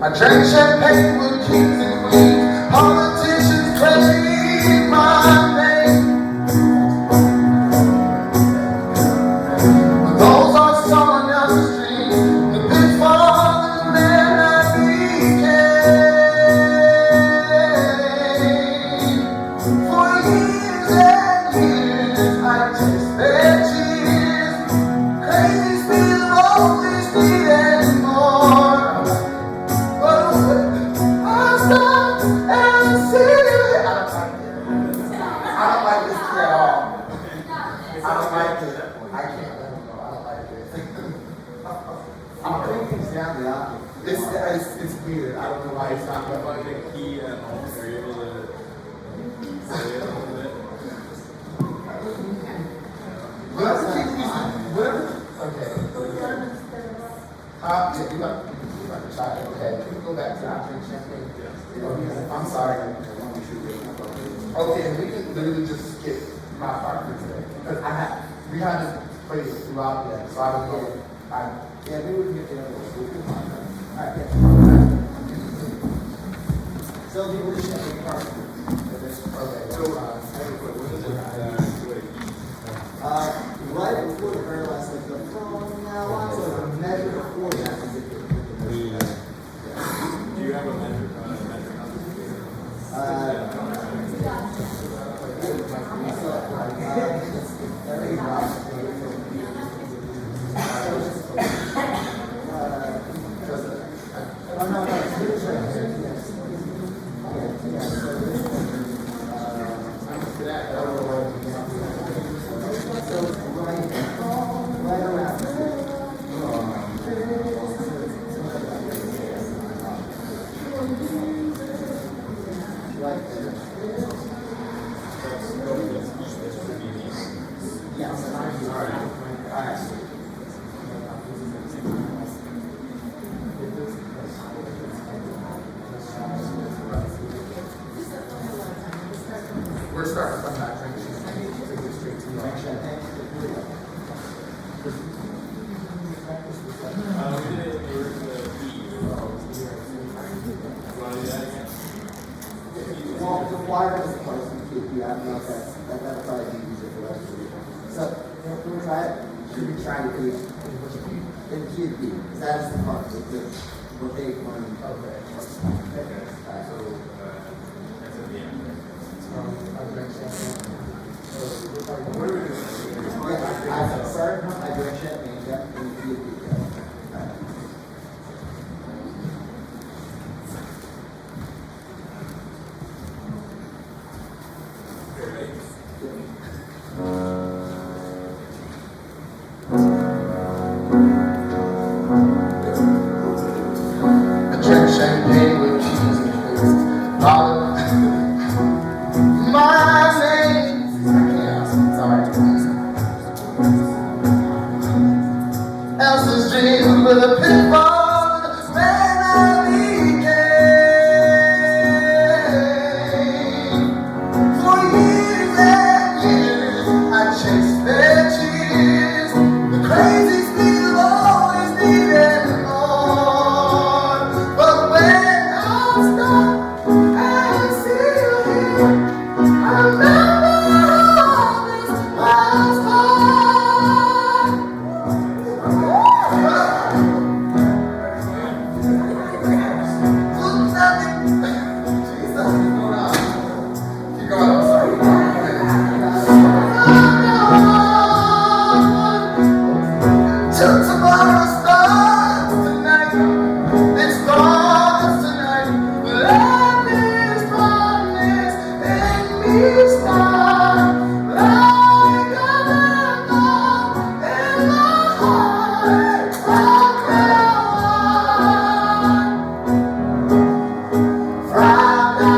I drank champagne with kings and queens. Politicians claim my name. But those are someone else's dreams. The pitfall of the man I became. For years and years I taste their tears. Crazy speed of always need anymore. I don't like this key at all. I don't like it. I can't let him go. I don't like it. I'm putting things down the opposite. It's weird. I don't know why it's not Like going. the key at home, are you able to say it a little bit? Whatever key we whatever. Okay. Yeah, you got to try it. Okay. Can we go back to our drink champagne? I'm sorry. Okay, we can literally just skip my part for today. Because we haven't played it throughout yet. So I don't know. Yeah, maybe we can get the other one. Alright, yeah. So people just have a card. Okay, so, Right before the very last, like the from now on, so the measure before that is it. Do you have a measure? Oh, no, no. we're starting from that drink champagne. Take it straight to the champagne. We did it for the key. You want to do that again? Well, the wire is close to the key. I don't know if that'll probably be easier for us to do. So, can we try it? Should we try to do it? In the key of B, because that is the part, what they want. Okay. That's at the end. Our drink champagne. What are we doing? Sorry, my direction, and yeah, and you. I drink champagne with cheese and crisp. My name. Yeah, sorry. Elsa's dream with a pitfall, man I became. For years and years, I chased their cheers. The crazy speed of always needed more. But when I'm stuck, I'm still here. I remember all this was hard. Look nothing. Jesus, what's going on? Keep going, I'm sorry. Till tomorrow starts tonight. It starts tonight. Love is promised and me start like a miracle in my heart from now on. From now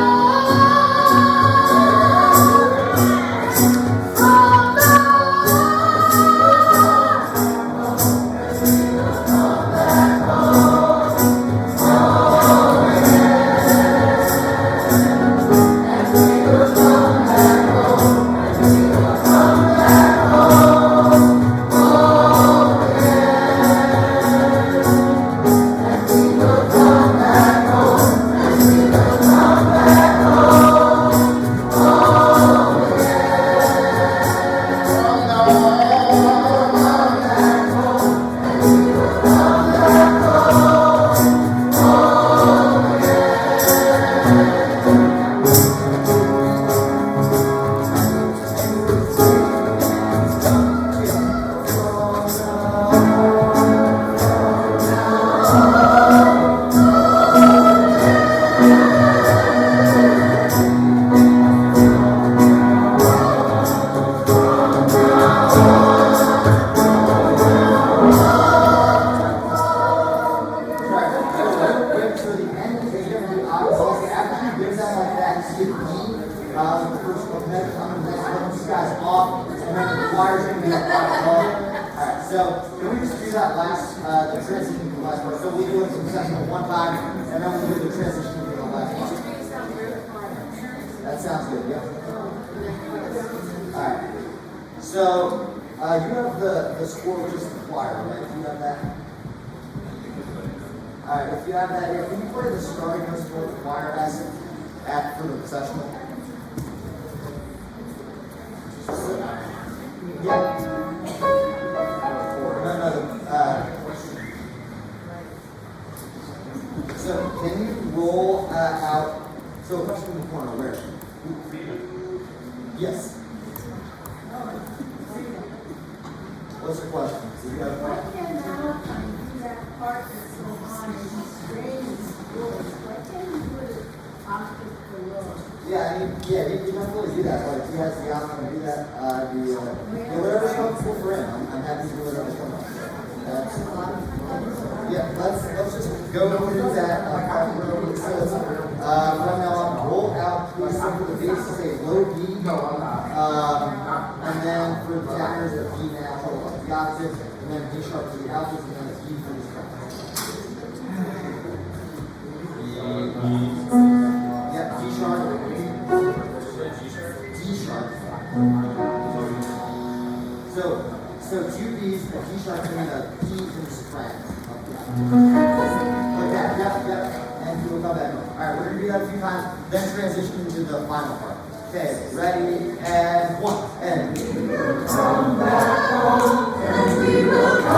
Come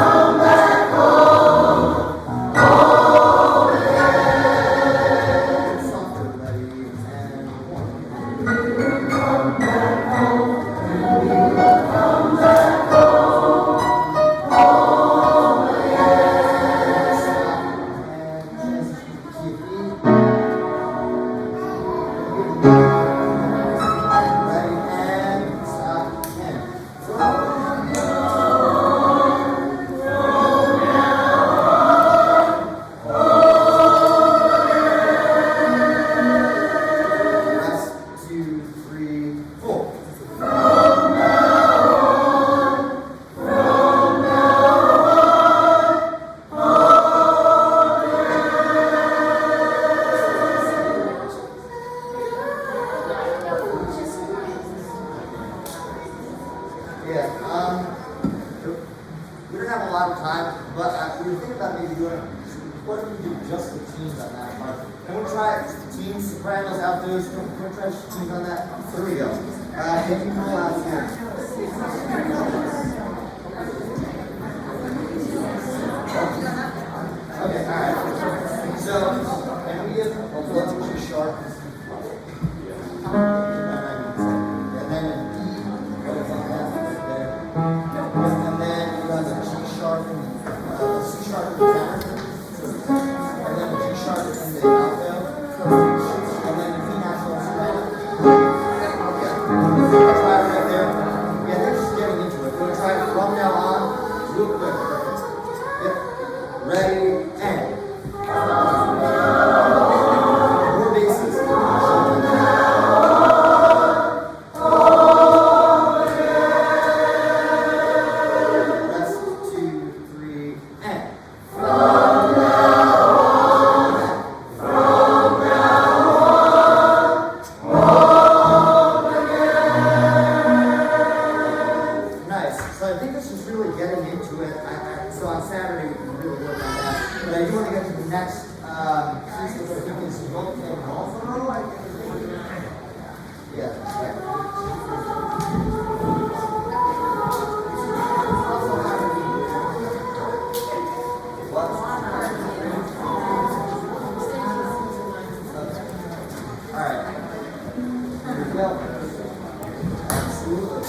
back home. We don't have a lot of time, but we were thinking about maybe doing, what if we do just the teams on that part? Can we try teams, sopranos, altos? Can we try teams on that? Here we go. Can you roll out here? Okay, all right. So, can we get a little too sharp? And then an E, what is on that there? And then you run the G sharp and C sharp in the tenor. And then the G sharp in the alto. And then the E natural soprano. Let's try it right there. Yeah, they're just getting into it. We're going to try it from now on, real quick. Yep. Ready, and. More bases. Rest, 2, 3, and. Nice. So I think this is really getting into it. So on Saturday we can really work on that. But I do want to get to the next piece which I think is both and also. Yeah. What? All right. Here we go. Absolutely.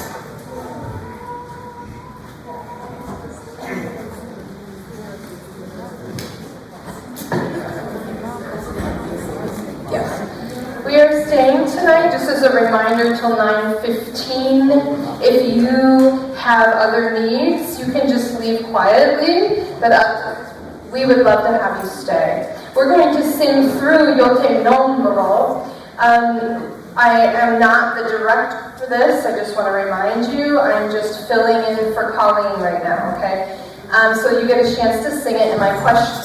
We are staying tonight, just as a reminder, till 9:15. If you have other needs, you can just leave quietly, but we would love to have you stay. We're going to sing through Yo Te Nombro. I am not the director for this, I just want to remind you, I'm just filling in for Colleen right now, okay? So you get a chance to sing it, and my question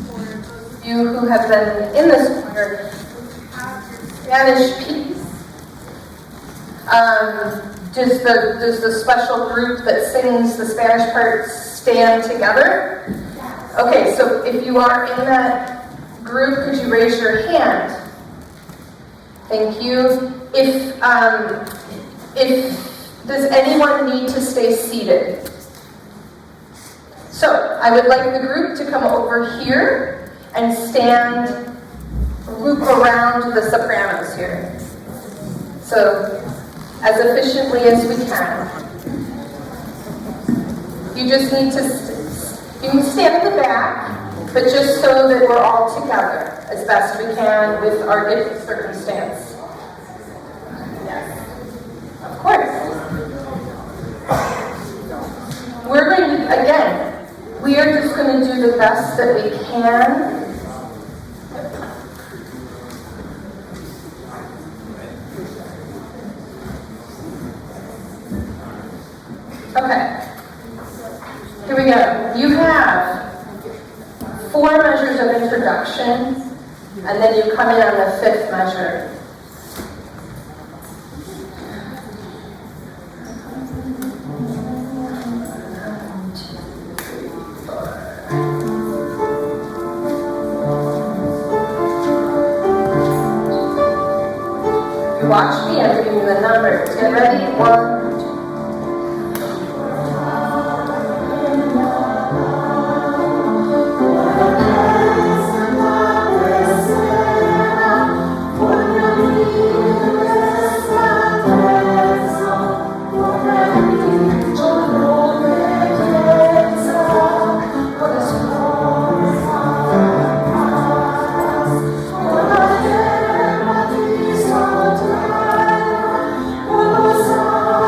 for you who have been in this choir, Spanish piece. Does the special group that sings the Spanish part stand together? Okay, so if you are in that group, could you raise your hand? Thank you. If does anyone need to stay seated? So I would like the group to come over here and stand. Loop around the sopranos here. So, as efficiently as we can. You just need to, you can stand in the back, but just so that we're all together as best we can with our given circumstance. Yes, of course. We're going to, again, we are just going to do the best that we can. Okay, here we go. You have 4 measures of introduction, and then you come in on the 5th measure. You watch me, I'm giving you the numbers. Get ready? 1, Oh,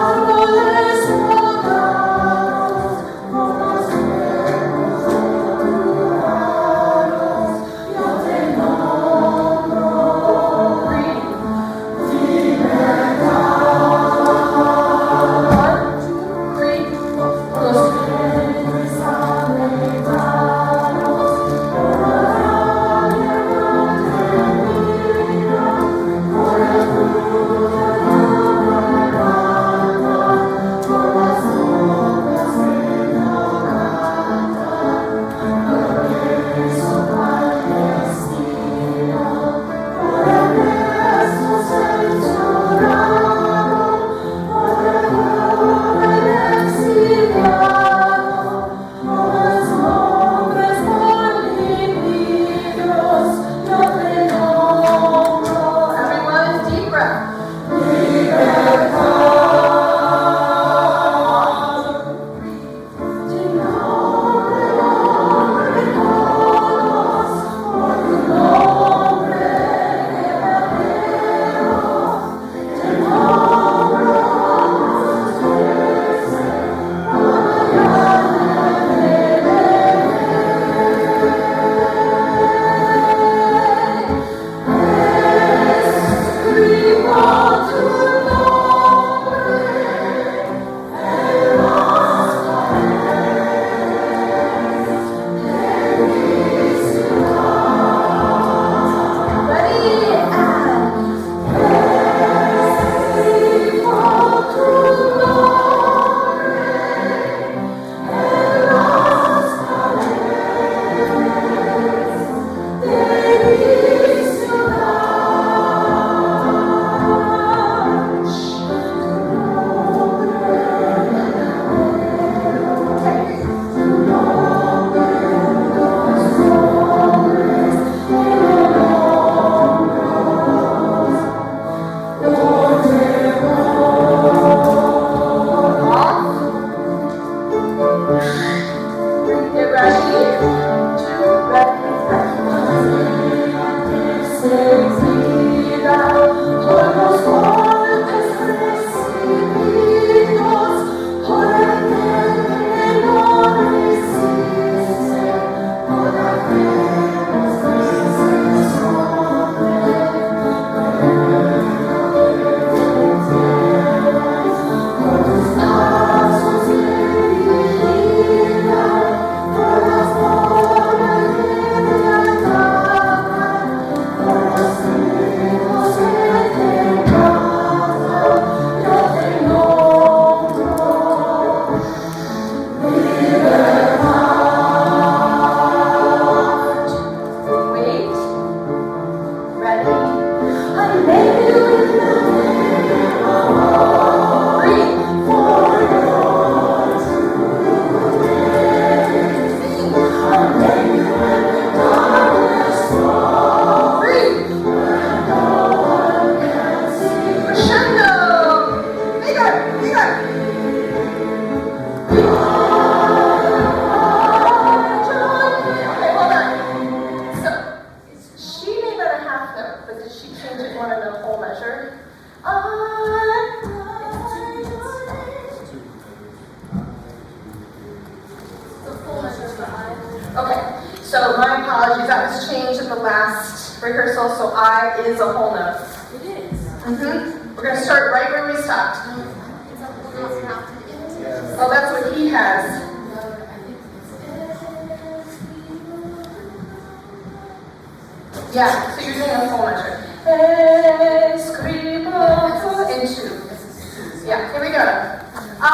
Get ready. So my apologies, that was changed at the last rehearsal, so I is a whole note. It is. We're going to start right where we stopped. Oh, that's what he has. Yeah, so you're doing a full measure. Into. Yeah, here we go. I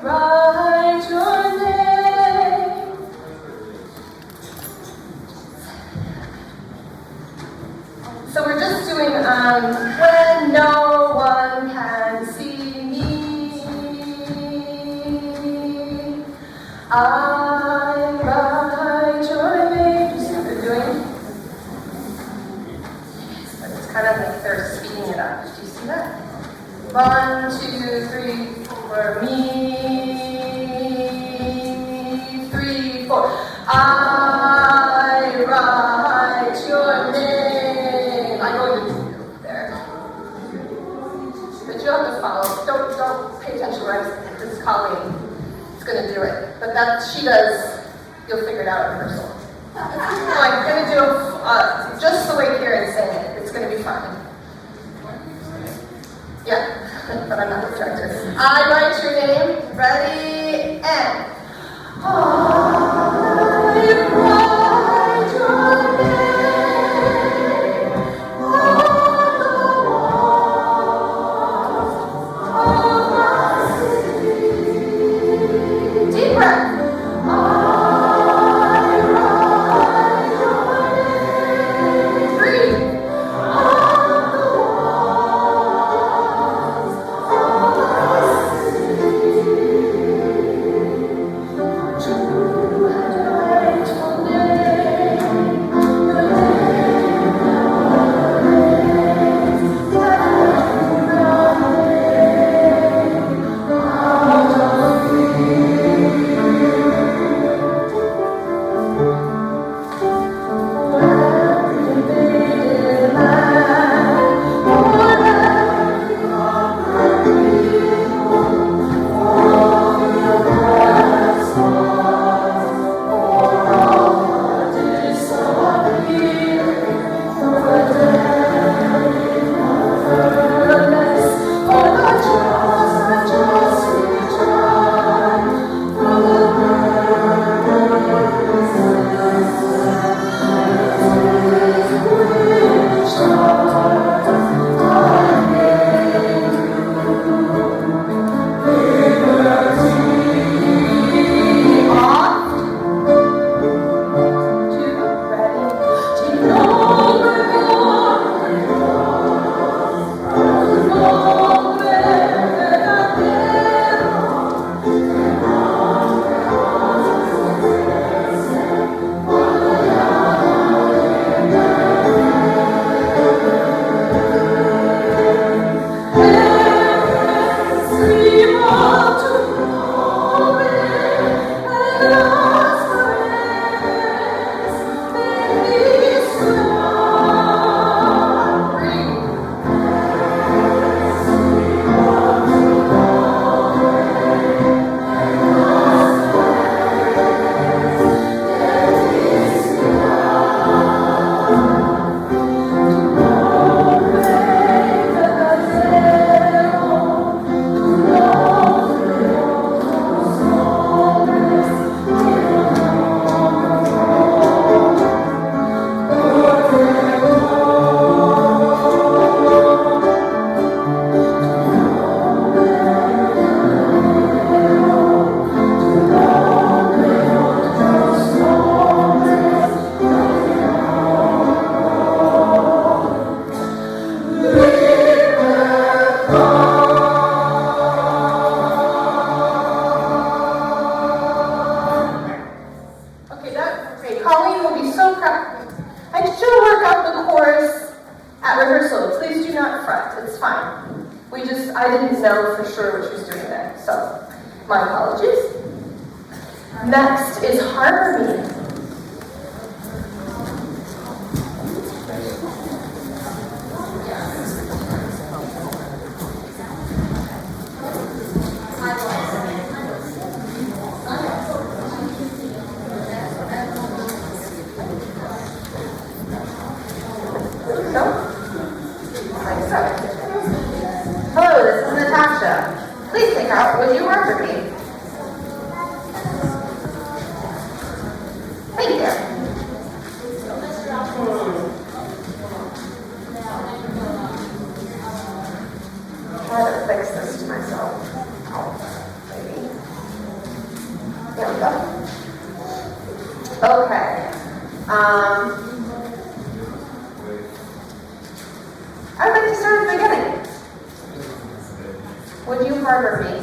write your name. So we're just doing when no one can see me. I write your name. You see what they're doing? It's kind of like they're speeding it up. Do you see that? 1, 2, 3, 4. Me. 3, 4. I write your name. I'm going to do there. But you have to follow. Don't pay attention where this is Colleen. It's going to do it. But that she does. You'll figure it out in rehearsal. So I'm going to do just the way Kieran's saying it. It's going to be fun. Yeah, but I'm not the director. I write your name. Ready, and. I write your name on the walls of my city. Deep breath. I write your name. Breathe. On the walls of my city. I didn't know for sure what she was doing there, so my apologies. Next is Harbor Me. Hello, this is Natasha. Please take out Would You Harbor Me? Thank you. Try to fix this to myself. Maybe. There we go. Okay. I'd like to start at the beginning. Would you harbor me?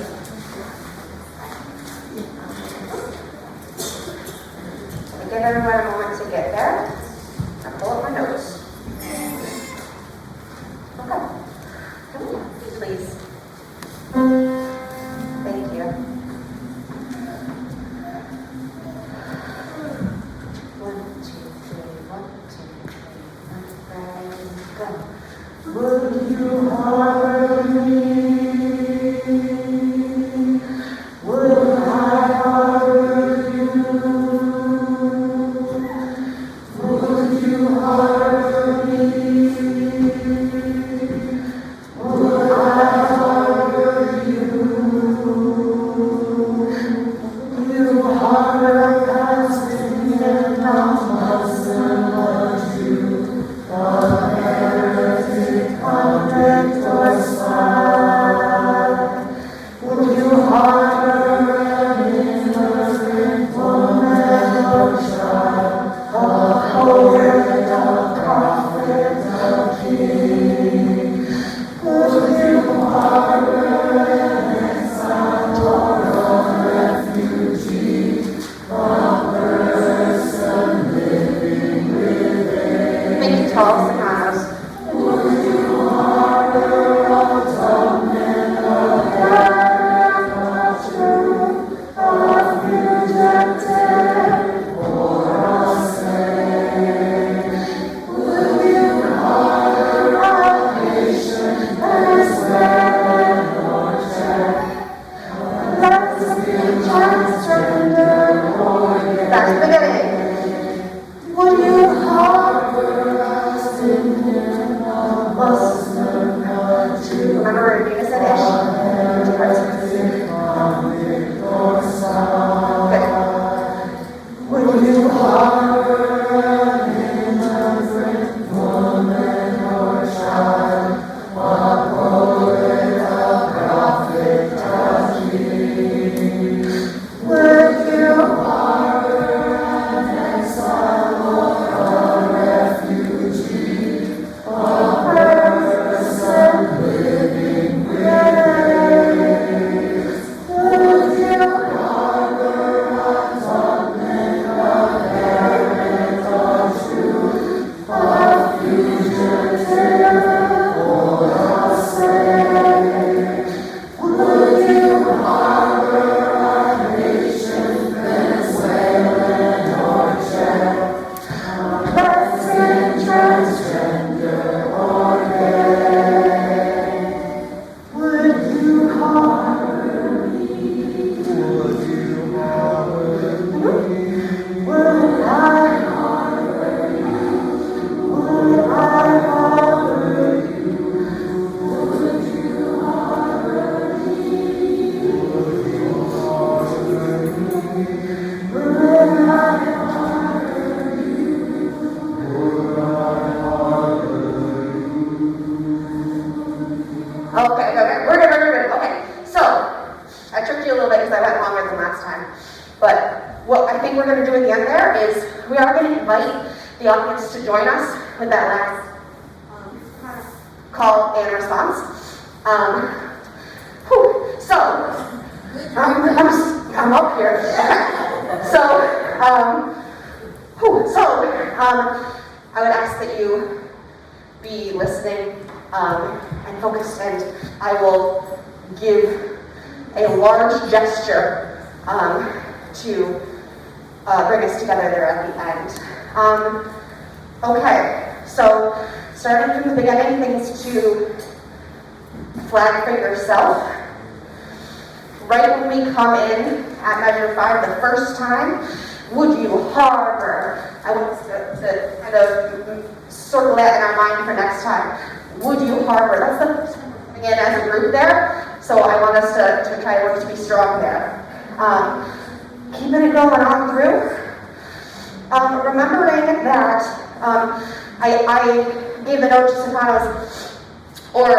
Let me give everyone a moment to get there. I'll pull up my notes. Okay. Come here, please. Thank you. 1, 2, 3, 1, 2, 3, 1, 3, go. Would you harbor me? Would I harbor you? Would you harbor me? Would I harbor you? You harbor a casting and not myself, but you are heretic, convict, or spy. Would you harbor an innocent woman or child, a poet, a prophet, a king? Would you harbor an exile or a refugee, a person living within? Thank you, tall sopranos. Would you harbor a torment of caricature, a fugitive, or a slave? Would you harbor a patient lesbian or check, a lesbian transgender or gay? Back to the beginning. Would you harbor a Syrian, a Muslim, a Jew, Remember, in unison-ish. a heretic, convict, or spy? Would you harbor an innocent woman or child, a poet, a prophet, a king? Would you harbor an exile or a refugee, a person living with AIDS? Would you harbor a torment, a parent or two, a fugitive or a slave? Would you harbor a nation, Venezuelan or Czech, a lesbian, transgender or gay? Would you harbor me? Would you harbor me? Would I harbor you? Would I harbor you? Would you harbor me? Would you harbor me? Would I harbor you? Would I harbor Okay, we're good. Okay, so I tricked you a little bit because I went longer than last time. But what I think we're going to do at the end there is we are going to invite the audience to join us with that last call and response. So I'm up here. I would ask that you be listening and focused, and I will give a large gesture to bring us together there at the end. Okay, so starting from the beginning, things to flag for yourself. Right when we come in at measure 5 the first time, would you harbor? I want us to kind of circle that in our mind for next time. Would you harbor? That's the first time we're coming in as a group there, so I want us to try to work to be strong there. Keeping it going on through. Remembering that I gave the note to sopranos or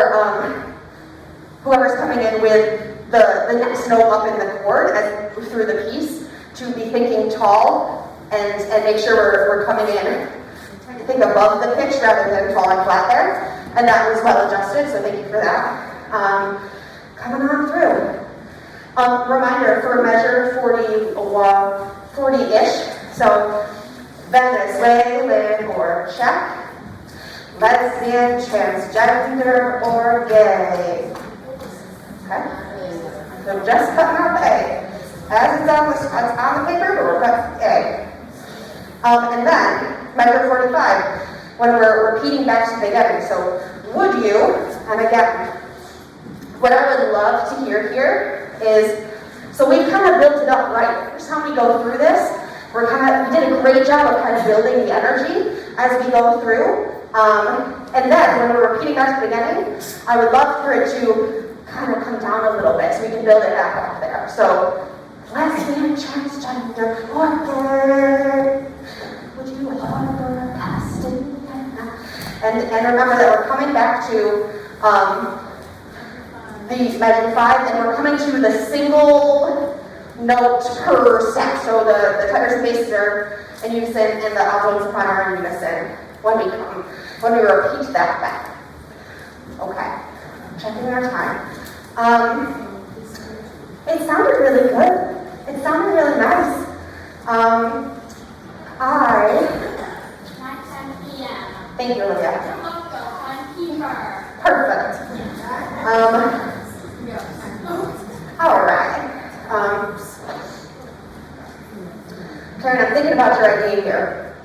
whoever's coming in with the next note up in the chord as we move through the piece to be thinking tall and make sure we're coming in. Trying to think above the pitch rather than falling flat there. And that was well adjusted, so thank you for that. Coming on through. Reminder for measure 40-ish. So Venezuelan or Czech, lesbian, transgender, or gay. Okay? So just cutting out the A. As it's on the paper, but we're cutting A. And then, measure 45, when we're repeating back to the beginning. So, would you, and again, what I would love to hear here is, so we've kind of built it up right. First time we go through this, we did a great job of kind of building the energy as we go through. And then, when we're repeating back to the beginning, I would love for it to kind of come down a little bit so we can build it back up there. So, lesbian, transgender, or gay, would you harbor past it? And remember that we're coming back to the measure 5, and we're coming to the single note per set. So the tenors and basses are in unison, and the alto and soprano are in unison when we repeat that back. Okay, checking our time. It sounded really good. It sounded really nice. Thank you, Olivia. Perfect. All right. Karen, I'm thinking about your idea here.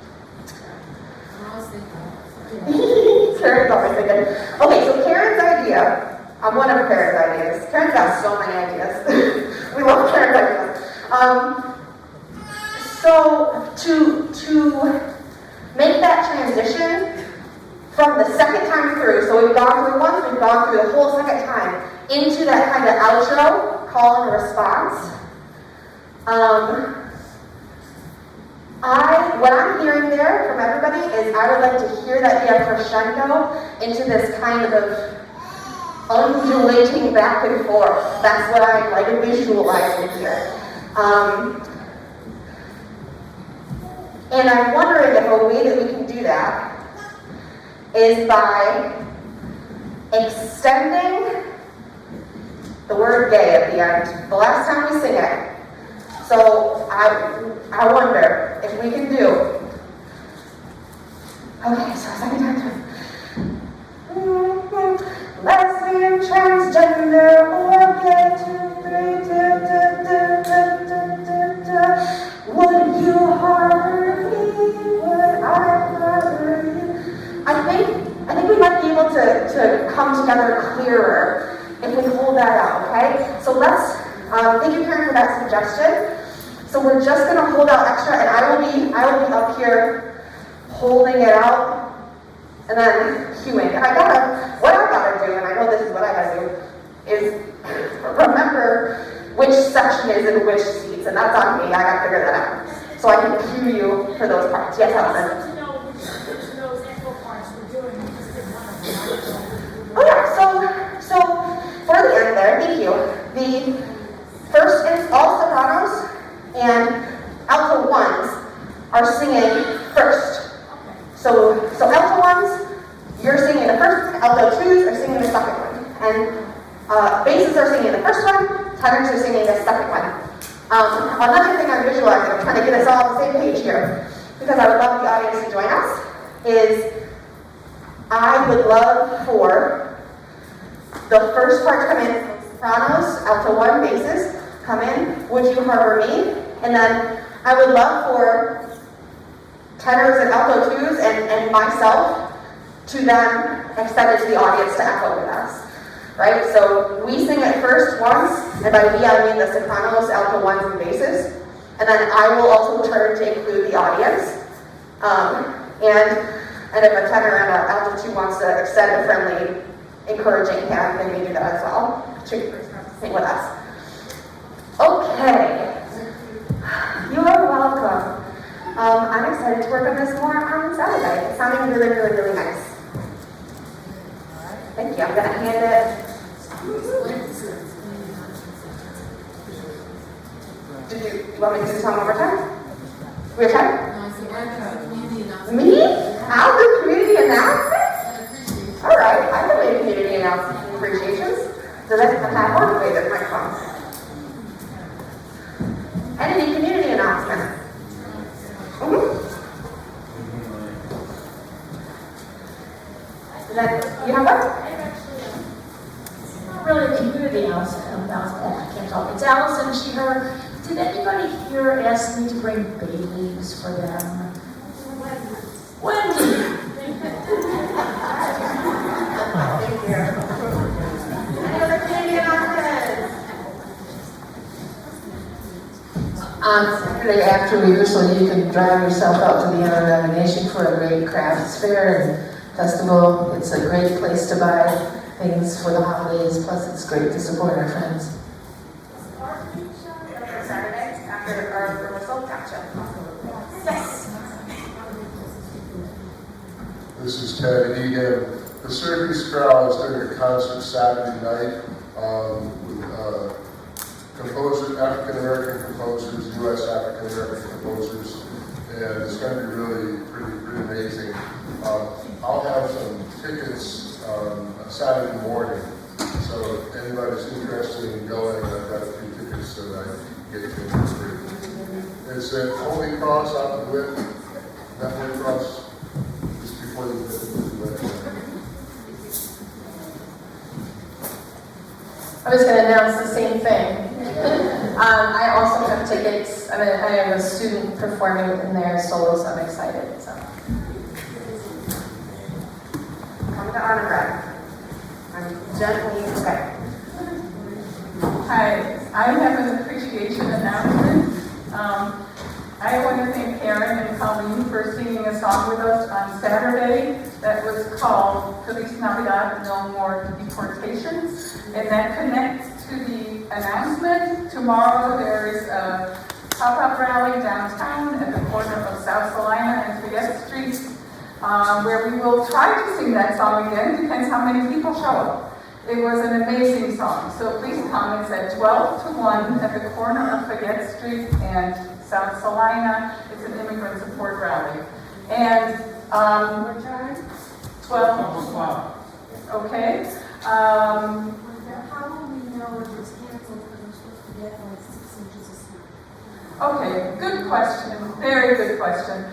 Karen's always thinking. Okay, so Karen's idea, one of Karen's ideas. Karen's got so many ideas. We love Karen's ideas. So to make that transition from the second time through, so we've gone through once, we've gone through the whole second time, into that kind of outro, call and response. What I'm hearing there from everybody is I would like to hear that be a crescendo into this kind of undulating back and forth. That's what I'm like visualizing here. And I'm wondering if a way that we can do that is by extending the word gay at the end, the last time we sing it. So I wonder if we can do, okay, so second time through. Lesbian, transgender, or gay, 2, 3, would you harbor me? Would I harbor you? I think we might be able to come together clearer if we hold that out, okay? So let's, thank you, Karen, for that suggestion. So we're just gonna hold out extra, and I will be up here holding it out and then cueing. And what I gotta do, and I know this is what I gotta do, is remember which section is in which seats, and that's on me. I gotta figure that out. So I can cue you for those parts. Yes, Allison? Oh yeah, so for the end there, thank you. The first is all sopranos and alto ones are singing first. So alto ones, you're singing the first one, alto twos are singing the second one. And basses are singing the first one, tenors are singing the second one. Another thing I'm visualizing, I'm trying to get us all on the same page here, because I would love the audience to join us, is I would love for the first part to come in sopranos, alto 1, basses, come in. Would you harbor me? And then I would love for tenors and alto 2s and myself to then extend it to the audience to echo with us. Right? So we sing it first once, and by we I mean the sopranos, alto 1s, and basses. And then I will also turn to include the audience. And if a tenor and an alto 2 wants to extend a friendly, encouraging hand, then we do that as well. Sing with us. Okay. You are welcome. I'm excited to work on this more on Saturday. It's sounding really, really, really nice. Thank you. I'm going to hand it. Did you want me to do the song one more time? We're time? Me? I'll do community announcements? All right. I can lead community announcements and appreciations. So let's have one way this microphone. Any community announcements? You have what? Not really a community announcement. I can't talk. It's Allison. She, her. Did anybody here ask me to bring bay leaves for them? Wendy. Thank you. Any other community announcements? Saturday after rehearsal, you can drive yourself out to the end of the nation for a great crafts fair and festival. It's a great place to buy things for the holidays, plus it's great to support our friends. Saturday after our rehearsal. Gotcha. Yes. This is Ted Egan. The Syracuse Chorale is doing a concert Saturday night with composers, African American composers, U.S. African American composers, and it's going to be really pretty amazing. I'll have some tickets Saturday morning, so if anybody's interested in going, I've got a few tickets that I can get you for free. It's at Holy Cross out the Wick, that Holy Cross, just before you get to the website. I was going to announce the same thing. I also have tickets. I have a student performing in their solo, so I'm excited. So. Come to autograph. I'm gently, okay. Hi, I have an appreciation announcement. I want to thank Karen and Colleen for singing a song with us on Saturday that was called Feliz Navidad, No More Deportations. And that connects to the announcement. Tomorrow there is a pop-up rally downtown at the corner of South Salina and Fayette Street, where we will try to sing that song again. Depends how many people show up. It was an amazing song, so please come. It's at 12 to 1 at the corner of Fayette Street and South Salina. It's an immigrant support rally. And 12 o'clock. Okay. How will we know if it's canceled because we're supposed to get like 6 inches of snow? Okay, good question. Very good question.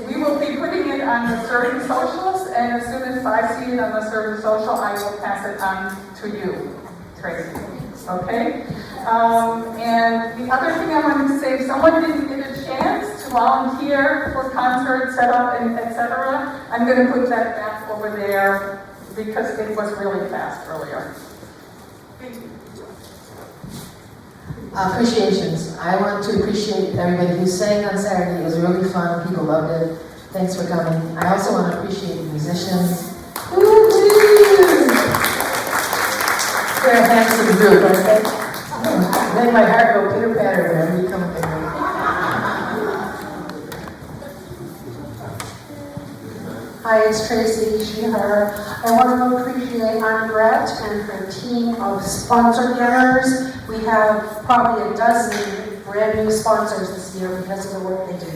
We will be putting it on the Certain Socials, and as soon as I see it on the Certain Social, I will pass it on to you, Tracy. Okay? And the other thing I wanted to say, if someone didn't get a chance to volunteer for concert setup and etc., I'm going to put that back over there because it was really fast earlier. Thank you. Appreciations. I want to appreciate everybody who sang on Saturday. It was really fun. People loved it. Thanks for coming. I also want to appreciate the musicians. Woo-hoo! They're a handsome group, aren't they? Make my heart go pitter-patter whenever you come up there. Hi, it's Tracy, she, her. I want to appreciate Andret and her team of sponsor getters. We have probably a dozen brand new sponsors this year because of the work they do.